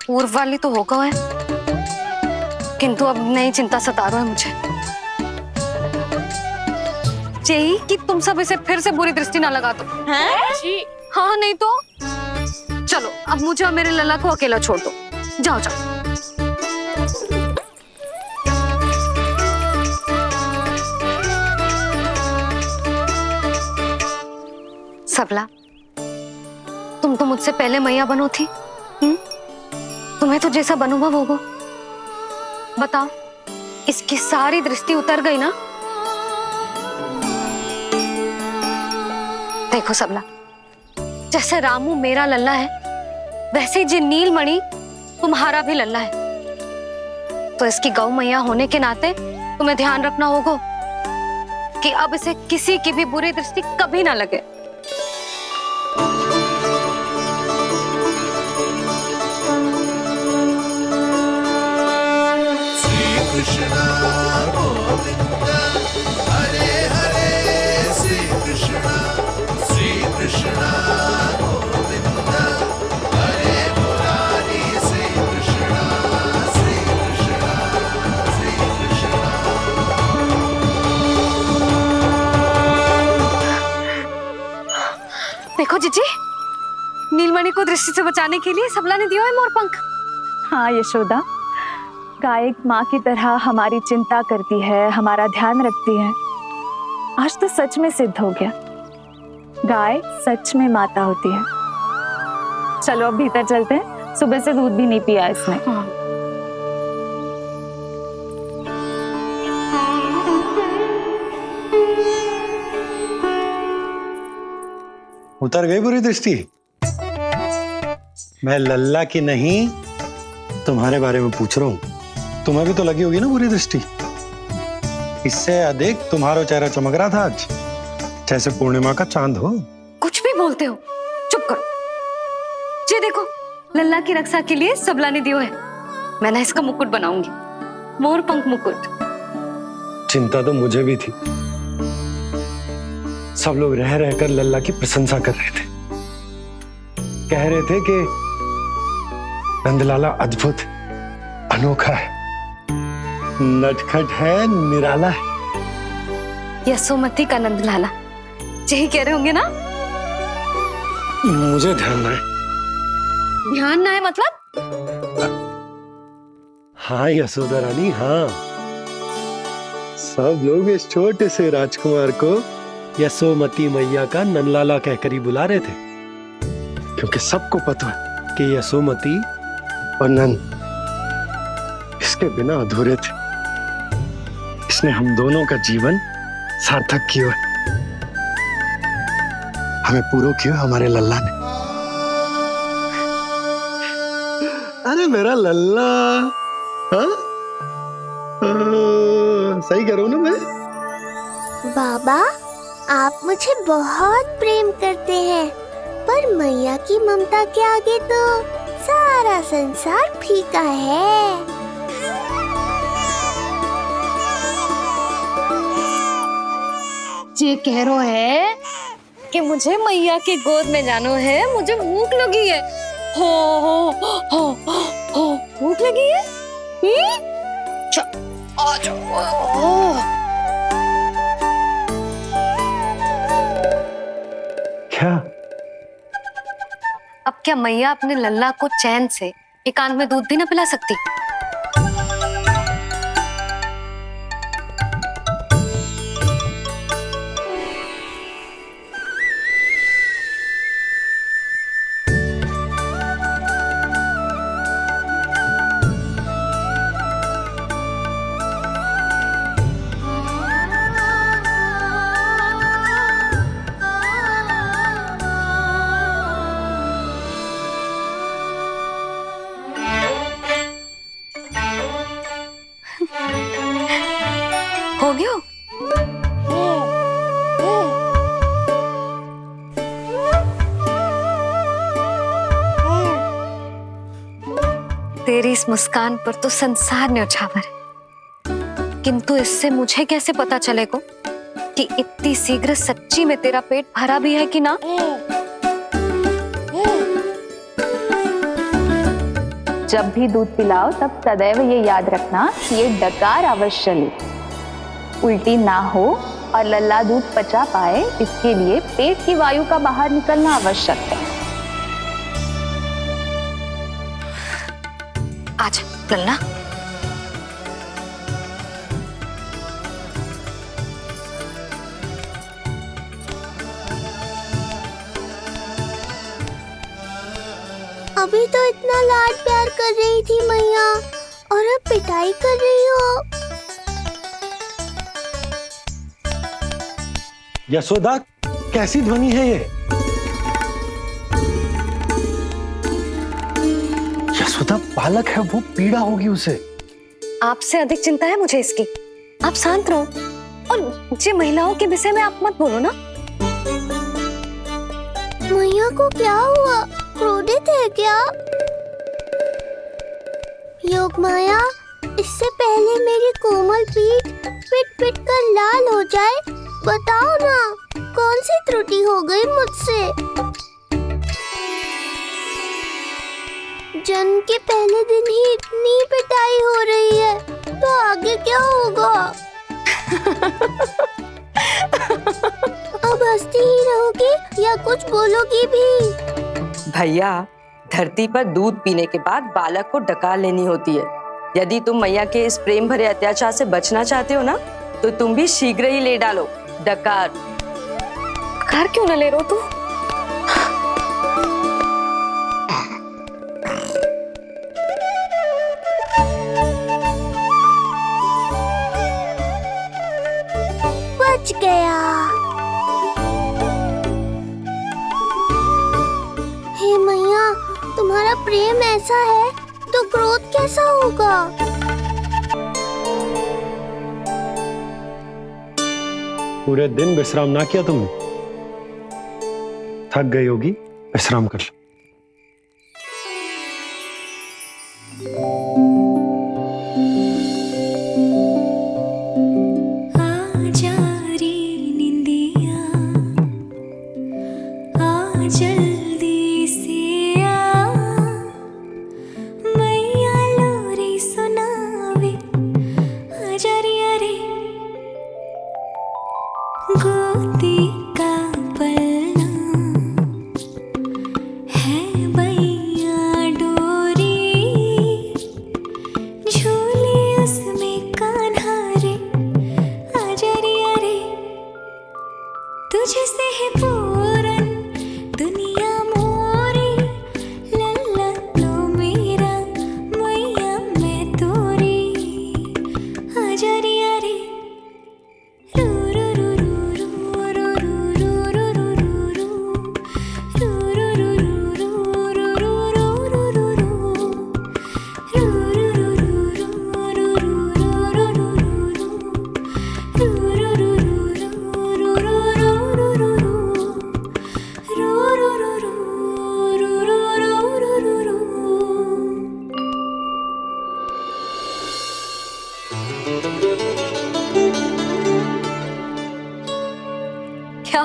पूर्व वाली तो होगा है, किंतु अब नई चिंता सता रहा है मुझे। यही कि तुम सब इसे फिर से बुरी दृष्टि ना लगा दो। हैं? जी हाँ, नहीं तो चलो अब मुझे और मेरे लल्ला को अकेला छोड़ दो। जाओ जाओ। सबला, तुम तो मुझसे पहले मैया बनो थी। तुम्हें तो जैसा अनुभव होगा। बताओ, इसकी सारी दृष्टि उतर गई ना? देखो सबला, जैसे रामू मेरा लल्ला है, वैसे ही जी नीलमणि तुम्हारा भी लल्ला है। तो इसकी गौ मैया होने के नाते तुम्हें ध्यान रखना होगा कि अब इसे किसी की भी बुरी दृष्टि कभी ना लगे। कृष्णा गोविंद हरे हरे, श्री कृष्णा गोविंद हरे मुरारी, श्री कृष्णा देखो जीजी, नीलमणि को दृष्टि से बचाने के लिए सबला ने दिया है मोर पंख। हाँ यशोदा, गाय एक माँ की तरह हमारी चिंता करती है, हमारा ध्यान रखती है। आज तो सच में सिद्ध हो गया, गाय सच में माता होती है। चलो अब भीतर चलते हैं, सुबह से दूध भी नहीं पिया इसने। उतर गई बुरी दृष्टि? मैं लल्ला की नहीं तुम्हारे बारे में पूछ रहा हूं। तुम्हें भी तो लगी होगी ना बुरी दृष्टि? इससे अधिक तुम्हारा चेहरा चमक रहा था आज, जैसे पूर्णिमा का चांद हो। कुछ भी बोलते हो, चुप करो। ये देखो, लल्ला की रक्षा के लिए सबला ने दियो है। मैं ना इसका मुकुट बनाऊंगी, मोर पंख मुकुट। चिंता तो मुझे भी थी। सब लोग रह रहकर लल्ला की प्रशंसा कर रहे थे, कह रहे थे कि नंदलाला अद्भुत, अनोखा है, नटखट है, निराला है। यशोमती का नंदलाला, यही कह रहे होंगे ना? मुझे ध्यान ना है। ध्यान ना है मतलब? हाँ यशोदा रानी, हाँ। सब लोग इस छोटे से राजकुमार को यशोमती मैया का नंदलाला कहकर ही बुला रहे थे, क्योंकि सबको पता है कि यशोमती और नंद इसके बिना अधूरे थे। इसने हम दोनों का जीवन सार्थक किया है। हमें पूरा किया हमारे लल्ला ने। अरे मेरा लल्ला, हाँ? सही करो ना मैं? बाबा, आप मुझे बहुत प्रेम करते हैं, पर मैया की ममता के आगे तो सारा संसार फीका है। जे कह रो है कि मुझे मैया की गोद में जानो है, मुझे भूख लगी है। हो भूख लगी है? आ जाओ। क्या? अब क्या मैया अपने लल्ला को चैन से एकांत में दूध भी ना पिला सकती? हो गया? तेरी इस मुस्कान पर तो संसार न्यौछावर है, किंतु इससे मुझे कैसे पता चलेगा कि इतनी शीघ्र सच्ची में तेरा पेट भरा भी है कि ना? जब भी दूध पिलाओ तब सदैव ये याद रखना कि ये डकार अवश्य ले, उल्टी ना हो और लल्ला दूध पचा पाए, इसके लिए पेट की वायु का बाहर निकलना आवश्यक है। आज लल्ला, अभी तो इतना लाड प्यार कर रही थी मैया, और अब पिटाई कर रही हो। यशोदा, कैसी ध्वनि है ये? यशोदा, बालक है वो, पीड़ा होगी उसे। आपसे अधिक चिंता है मुझे इसकी। आप शांत रहो, और जे महिलाओं के विषय में आप मत बोलो ना। मैया को क्या हुआ? क्रोधित है क्या? योग माया, इससे पहले मेरी कोमल पीठ पिट पिट कर लाल हो जाए, बताओ ना कौन सी त्रुटि हो गई मुझसे? जन्म के पहले दिन ही इतनी पिटाई हो रही है, तो आगे क्या होगा? अब हंसती ही रहोगी या कुछ बोलोगी भी? भैया, धरती पर दूध पीने के बाद बालक को डकार लेनी होती है। यदि तुम मैया के इस प्रेम भरे अत्याचार से बचना चाहते हो ना, तो तुम भी शीघ्र ही ले डालो डकार। डकार क्यों न ले रो तू? बच गया। हे मैया, तुम्हारा प्रेम ऐसा है तो क्रोध कैसा होगा? पूरे दिन विश्राम ना किया तुमने? थक गई होगी, विश्राम कर लो।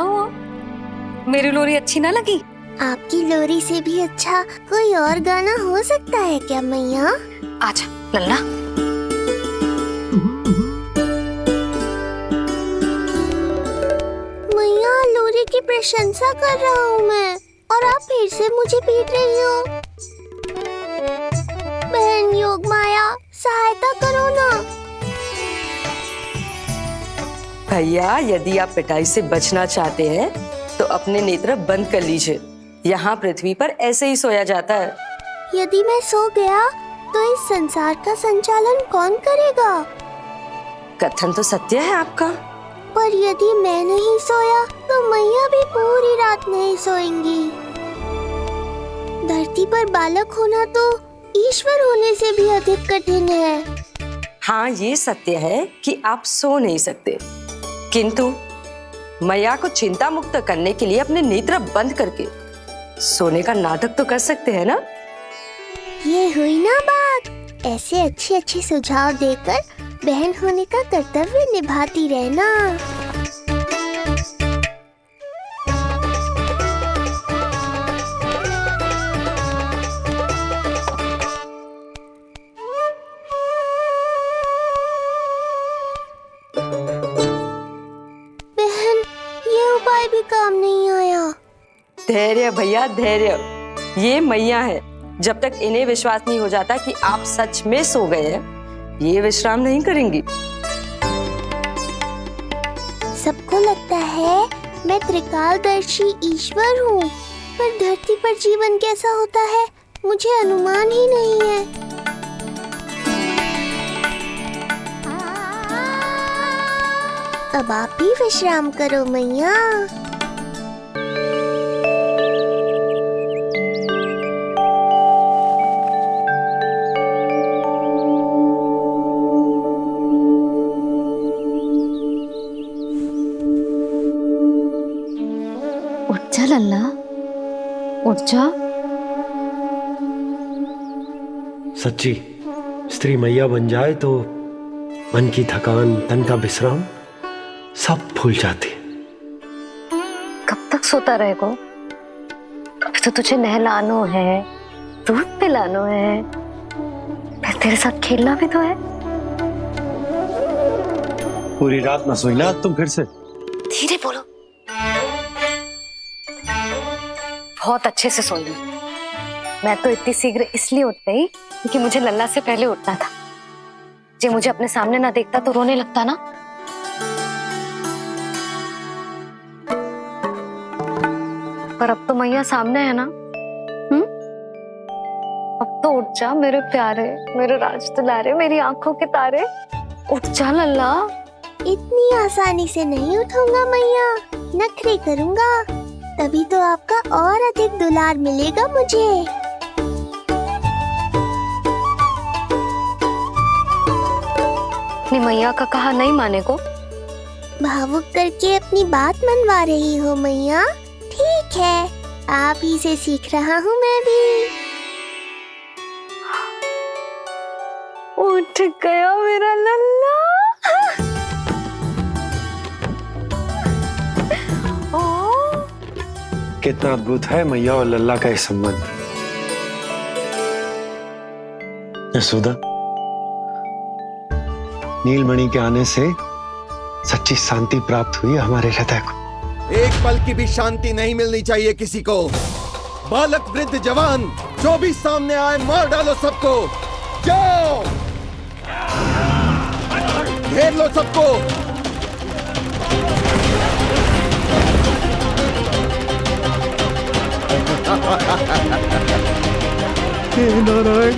हुआ? मेरी लोरी अच्छी ना लगी? आपकी लोरी से भी अच्छा कोई और गाना हो सकता है क्या मैया? आजा लल्ला। मैया, लोरी की प्रशंसा कर रहा हूँ मैं और आप फिर से मुझे पीट रही हो। बहन योग माया, सहायता करो ना। भैया, यदि आप पिटाई से बचना चाहते हैं तो अपने नेत्र बंद कर लीजिए। यहाँ पृथ्वी पर ऐसे ही सोया जाता है। यदि मैं सो गया तो इस संसार का संचालन कौन करेगा? कथन तो सत्य है आपका। पर यदि मैं नहीं सोया तो मैया भी पूरी रात नहीं सोएंगी। धरती पर बालक होना तो ईश्वर होने से भी अधिक कठिन है। हाँ, ये सत्य है कि आप सो नहीं सकते, किंतु मैया को चिंता मुक्त करने के लिए अपने नेत्र बंद करके सोने का नाटक तो कर सकते हैं ना? ये हुई ना बात। ऐसे अच्छे अच्छे सुझाव देकर बहन होने का कर्तव्य निभाती रहना। बहन, ये उपाय भी काम नहीं आया। धैर्य भैया, धैर्य। ये मैया है, जब तक इन्हें विश्वास नहीं हो जाता कि आप सच में सो गए हैं, ये विश्राम नहीं करेंगी। सबको लगता है मैं त्रिकालदर्शी ईश्वर हूँ, पर धरती पर जीवन कैसा होता है मुझे अनुमान ही नहीं है। अब आप भी विश्राम करो मैया। उठ जा लल्ला, उठ जा। सच्ची स्त्री मैया बन जाए तो मन की थकान, तन का विश्राम सब भूल जाती। कब तक सोता रहेगा? अभी तो तुझे नहलानो है, दूध पिलानो है, फिर तेरे साथ खेलना भी तो है। पूरी रात न सोई ना तुम फिर से? धीरे बोलो। बहुत अच्छे से सोई। मैं तो इतनी शीघ्र इसलिए उठ गई क्योंकि मुझे लल्ला से पहले उठना था। जो मुझे अपने सामने ना देखता तो रोने लगता ना। पर अब तो मैया सामने है ना। अब तो उठ जा मेरे प्यारे, मेरे राज दुलारे, मेरी आंखों के तारे। उठ जा लल्ला। इतनी आसानी से नहीं उठूंगा मैया, नखरे करूंगा, तभी तो आपका और अधिक दुलार मिलेगा मुझे। अपनी मैया का कहा नहीं माने को? भावुक करके अपनी बात मनवा रही हो मैया। ठीक है, आप ही से सीख रहा हूँ मैं भी। उठ गया मेरा लल्ला। कितना अद्भुत है मैया और लल्ला का ये संबंध। यशोदा, नीलमणि के आने से सच्ची शांति प्राप्त हुई हमारे हृदय को। एक पल की भी शांति नहीं मिलनी चाहिए किसी को। बालक, वृद्ध, जवान, जो भी सामने आए मार डालो सबको। जाओ, घेर लो सबको। हे नारायण,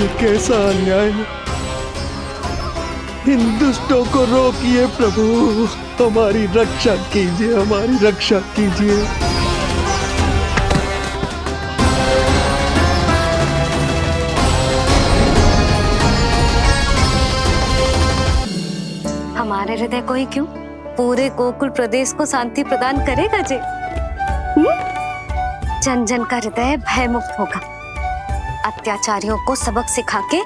ये कैसा अन्याय है। इन दुष्टों को रोकिए प्रभु, हमारी रक्षा कीजिए, हमारी रक्षा कीजिए। हमारे हृदय को ही क्यों, पूरे गोकुल प्रदेश को शांति प्रदान करेगा जे। जन जन का हृदय भय मुक्त होगा। अत्याचारियों को सबक सिखा के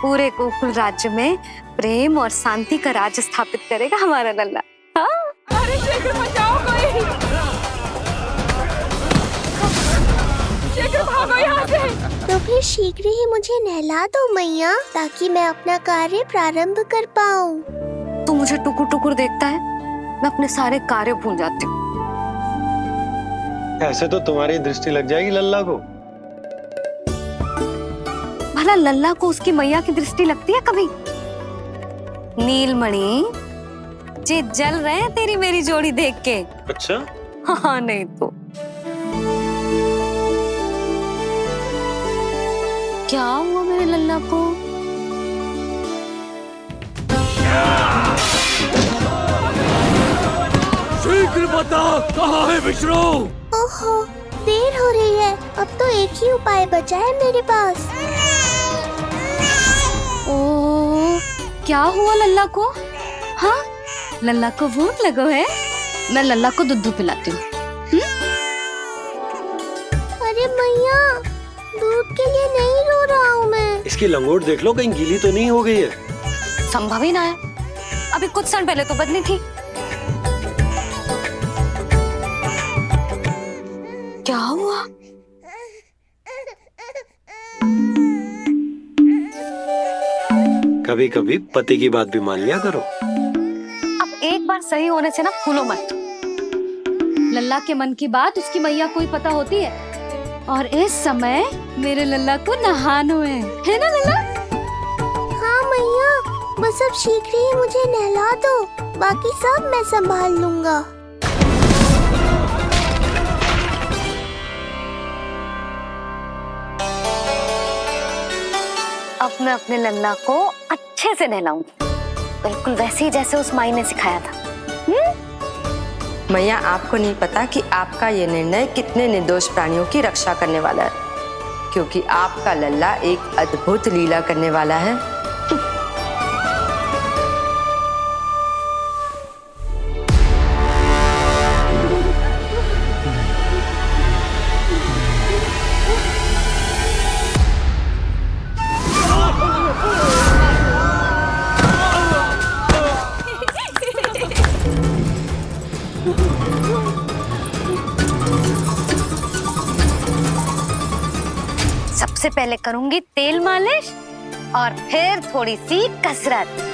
पूरे गोकुल राज्य में प्रेम और शांति का राज स्थापित करेगा हमारा लल्ला। हाँ? अरे शीघ्र बचाओ। शीघ्र ही मुझे नहला दो मैया, ताकि मैं अपना कार्य प्रारंभ कर पाऊँ। तू मुझे टुकुर टुकुर देखता है, मैं अपने सारे कार्य भूल जाती हूँ। ऐसे तो तुम्हारी दृष्टि लग जाएगी लल्ला को। भला लल्ला को उसकी मैया की दृष्टि लगती है कभी? नीलमणि जे जल रहे हैं तेरी मेरी जोड़ी देख के। अच्छा? हाँ नहीं तो क्या हुआ मेरे लल्ला को? शीघ्र बता, कहाँ है विष्णु? ओहो, देर हो रही है। अब तो एक ही उपाय बचा है मेरे पास। ओ, क्या हुआ लल्ला को? हाँ, लल्ला को भूख लगो है? मैं लल्ला को दूध पिलाती हूँ। अरे मैया, दूध के लिए नहीं रो रहा हूँ मैं। इसकी लंगोट देख लो, कहीं गीली तो नहीं हो गई है। संभव ही ना है, अभी कुछ क्षण पहले तो बदली थी। क्या हुआ? कभी कभी पति की बात भी मान लिया करो। अब एक बार सही होने से ना फूलो मत। लल्ला के मन की बात उसकी मैया को ही पता होती है, और इस समय मेरे लल्ला को नहानो है ना लल्ला? हाँ मैया, बस अब शीघ्र ही मुझे नहला दो, बाकी सब मैं संभाल लूंगा। अब मैं अपने लल्ला को अच्छे से नहलाऊंगी, बिल्कुल वैसे ही जैसे उस माई ने सिखाया था। मैया, आपको नहीं पता कि आपका ये निर्णय कितने निर्दोष प्राणियों की रक्षा करने वाला है, क्योंकि आपका लल्ला एक अद्भुत लीला करने वाला है। सबसे पहले करूंगी तेल मालिश और फिर थोड़ी सी कसरत।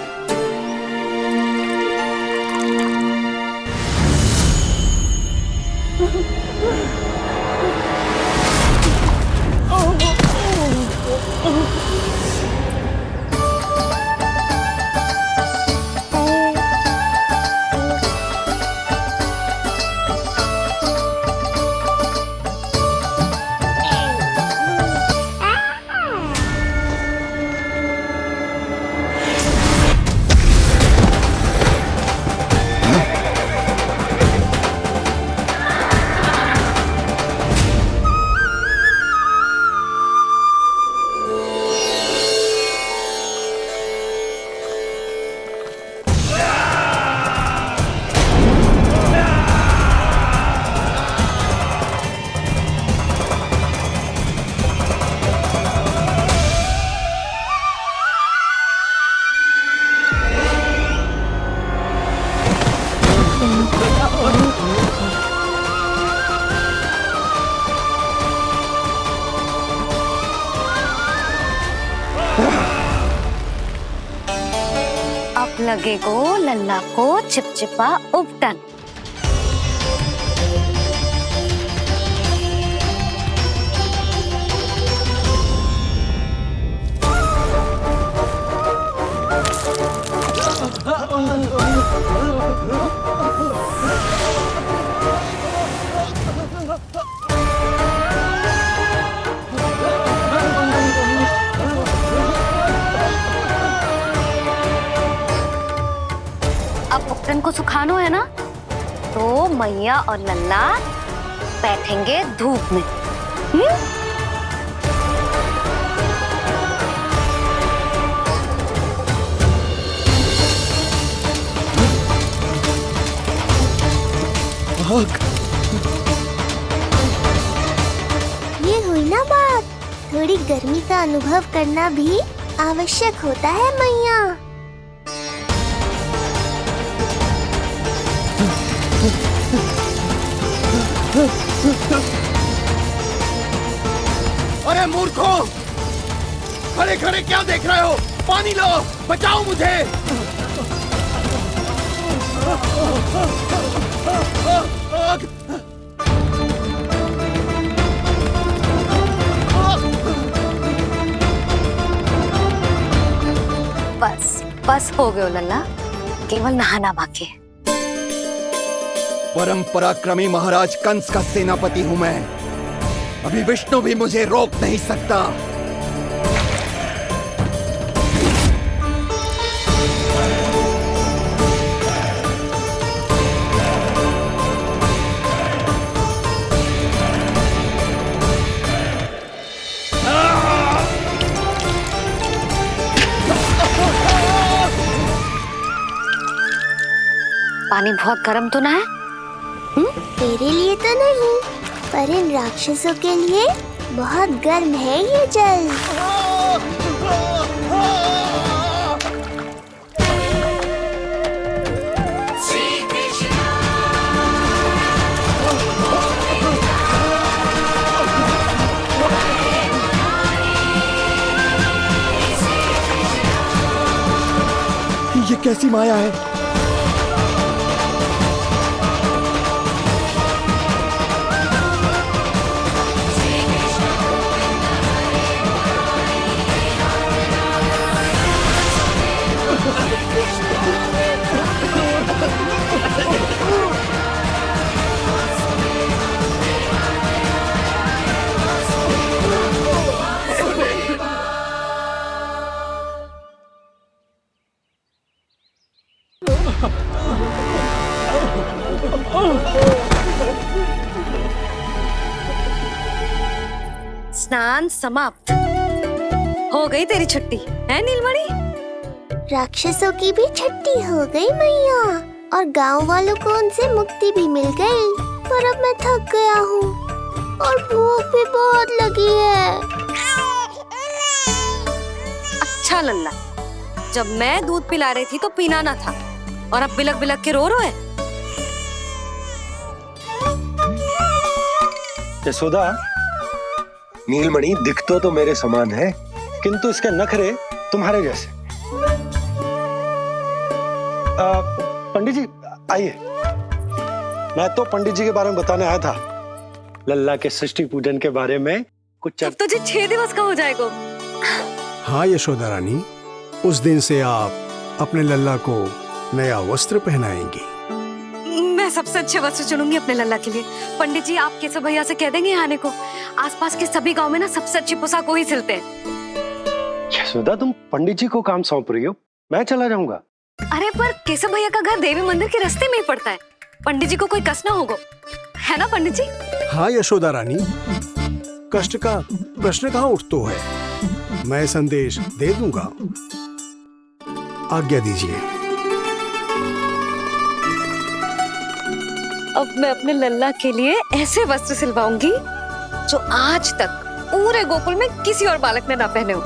अब लगेगो लल्ला को चिपचिपा उपटन। अब उपटन को सुखानो है ना, तो मैया और लल्ला बैठेंगे धूप में। ये हुई ना बात, थोड़ी गर्मी का अनुभव करना भी आवश्यक होता है मैया। अरे मूर्खों, खड़े खड़े क्या देख रहे हो? पानी लो, बचाओ मुझे। बस बस हो गयो लल्ला, केवल नहाना बाकी है। परम पराक्रमी महाराज कंस का सेनापति हूं मैं। अभी विष्णु भी मुझे रोक नहीं सकता। पानी बहुत गर्म तो ना है? तेरे लिए तो नहीं, पर इन राक्षसों के लिए बहुत गर्म है ये जल। ये कैसी माया है? स्नान समाप्त। हो गई तेरी छुट्टी है नीलमणि? राक्षसों की भी छुट्टी हो गई मैया, और गांव वालों को उनसे मुक्ति भी मिल गई। पर अब मैं थक गया हूँ और भूख भी बहुत लगी है। अच्छा लल्ला, जब मैं दूध पिला रही थी तो पीना ना था, और अब बिलक बिलक के रो है। यशोदा, नीलमणि दिखतो तो मेरे समान है, किंतु इसके नखरे तुम्हारे जैसे। पंडित जी आइए। मैं तो पंडित जी के बारे में बताने आया था, लल्ला के सृष्टि पूजन के बारे में कुछ। अब तुझे 6 दिवस का हो जाएगा। हाँ यशोदा रानी, उस दिन से आप अपने लल्ला को नया वस्त्र पहनाएंगी। मैं सबसे अच्छे वस्त्र चुनूंगी अपने लल्ला के लिए। पंडित जी आप केशव भैया से कह देंगे आने को। आसपास के सभी गांव में ना सबसे अच्छी पोशाक वही सिलते हैं। यशोदा, तुम पंडित जी को काम सौंप रही हो, मैं चला जाऊंगा। अरे पर केशव भैया का घर देवी मंदिर के रास्ते में ही पड़ता है, पंडित जी को कोई कष्ट ना होगा, है ना पंडित जी? हाँ यशोदा रानी, कष्ट का प्रश्न कहाँ उठतो है, मैं संदेश दे दूंगा। आज्ञा दीजिए। अब मैं अपने लल्ला के लिए ऐसे वस्त्र सिलवाऊंगी जो आज तक पूरे गोकुल में किसी और बालक ने ना पहने हो।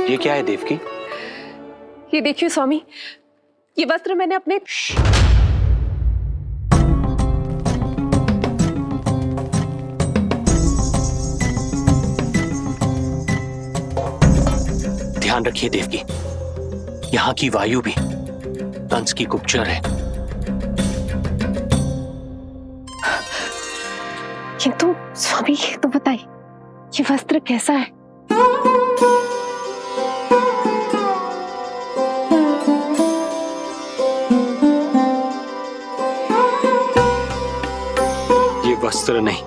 ये क्या है देवकी? ये देखिए स्वामी, ये वस्त्र मैंने अपने ध्यान रखिए देवकी, यहाँ की वायु भी कंस की गुप्तचर है। किंतु स्वामी ये तो बताइए, ये वस्त्र कैसा है? ये वस्त्र नहीं,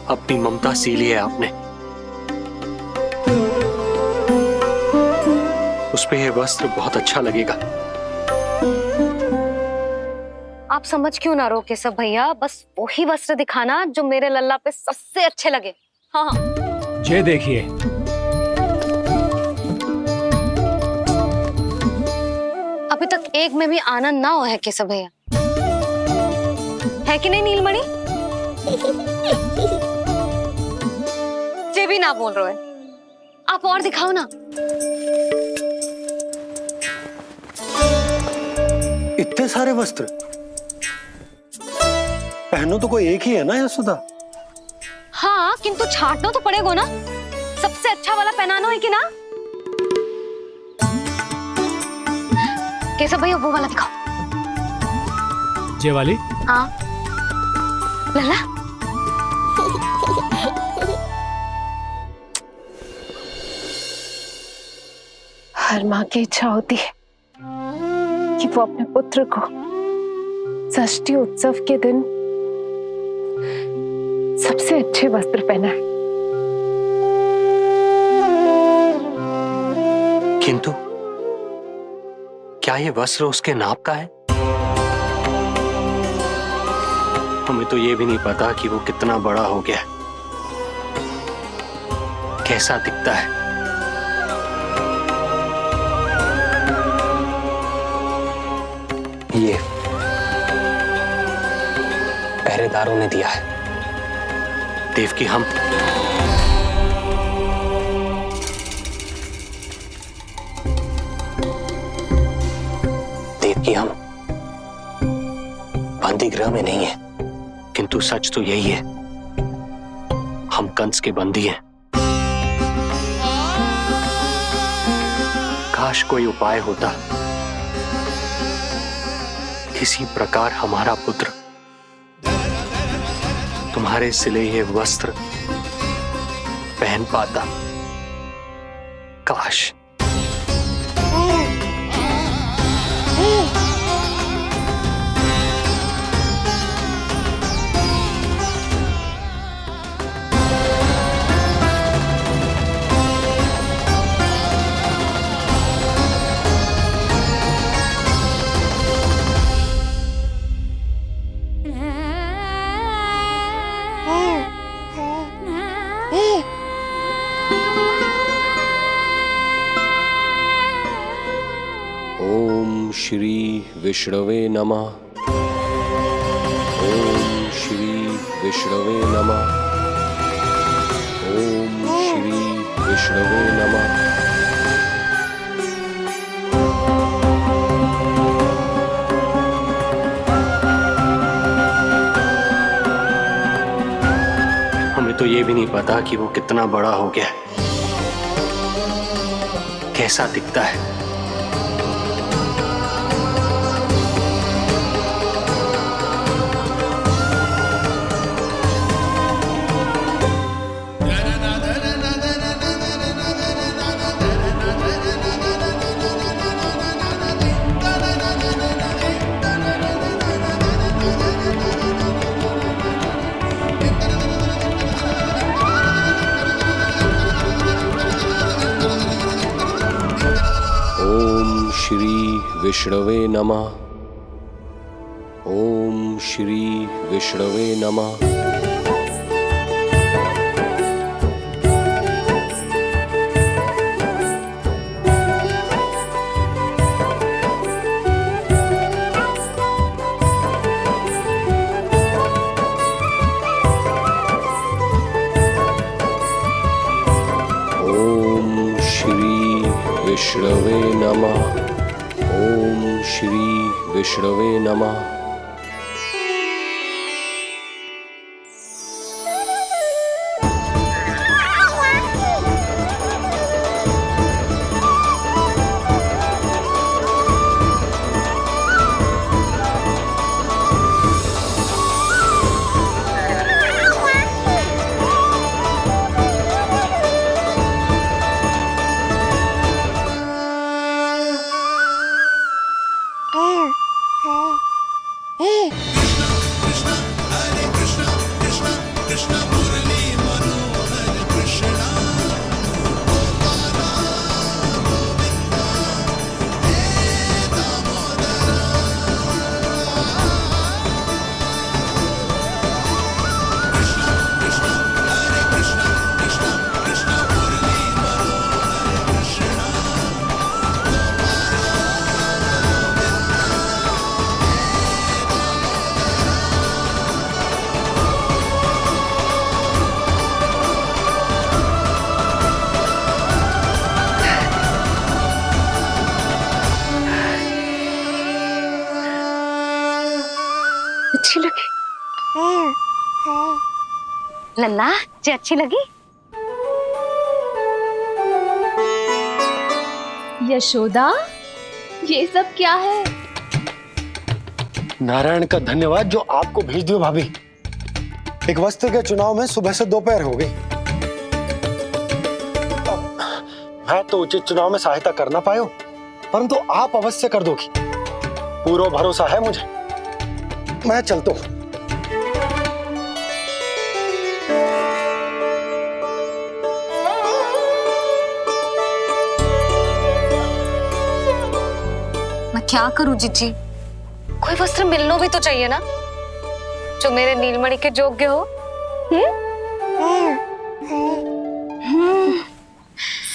अपनी ममता सी ली है आपने। उस पे ये वस्त्र बहुत अच्छा लगेगा। आप समझ क्यों ना रहो केशव भैया, बस वही वस्त्र दिखाना जो मेरे लल्ला पे सबसे अच्छे लगे। हाँ ये देखिए, अभी तक एक में भी आनंद ना हो है केशव भैया, है कि नहीं नीलमणि? ये भी ना बोल रहे हो, आप और दिखाओ ना। इतने सारे वस्त्र पहनो तो कोई एक ही है ना यशोदा? हाँ, किंतु छांटना तो पड़ेगा ना, सबसे अच्छा वाला पहनाना है कि ना। कैसा भैया, वो वाला दिखाओ। ये वाली? हाँ लला। हर माँ की इच्छा होती है कि वो अपने पुत्र को षष्ठी उत्सव के दिन सबसे अच्छे वस्त्र पहनाए। किंतु क्या ये वस्त्र उसके नाप का है? हमें तो ये भी नहीं पता कि वो कितना बड़ा हो गया, कैसा दिखता है। ये पहरेदारों ने दिया है। देवकी, हम बंदी गृह में नहीं है, किंतु सच तो यही है, हम कंस के बंदी हैं। काश कोई उपाय होता, किसी प्रकार हमारा पुत्र तुम्हारे सिले ये वस्त्र पहन पाता। काश। ओम श्री विष्णवे नमः। ओम श्री विष्णवे नमः। ओम श्री विष्णवे नमः। हमें तो ये भी नहीं पता कि वो कितना बड़ा हो गया, कैसा दिखता है। ओम श्री विष्णवे नमः। ओम श्री विष्णवे नमः। ओम श्री विष्णवे नमः। ओम श्री विष्णवे नमः। लल्ला जी अच्छी लगी? यशोदा, ये सब क्या है? नारायण का धन्यवाद जो आपको भेज दियो भाभी। एक वस्त्र के चुनाव में सुबह से दोपहर हो गई। मैं तो उचित चुनाव में सहायता कर ना पायो, परंतु आप अवश्य कर दोगी, पूरा भरोसा है मुझे। मैं चलता हूं। मैं क्या करूं जीजी? कोई वस्त्र मिलना भी तो चाहिए ना जो मेरे नीलमणि के योग्य हो।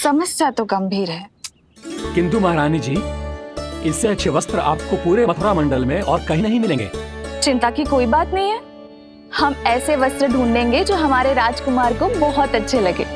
समस्या तो गंभीर है, किंतु महारानी जी, इससे अच्छे वस्त्र आपको पूरे मथुरा मंडल में और कहीं नहीं मिलेंगे। चिंता की कोई बात नहीं है। हम ऐसे वस्त्र ढूंढेंगे जो हमारे राजकुमार को बहुत अच्छे लगे।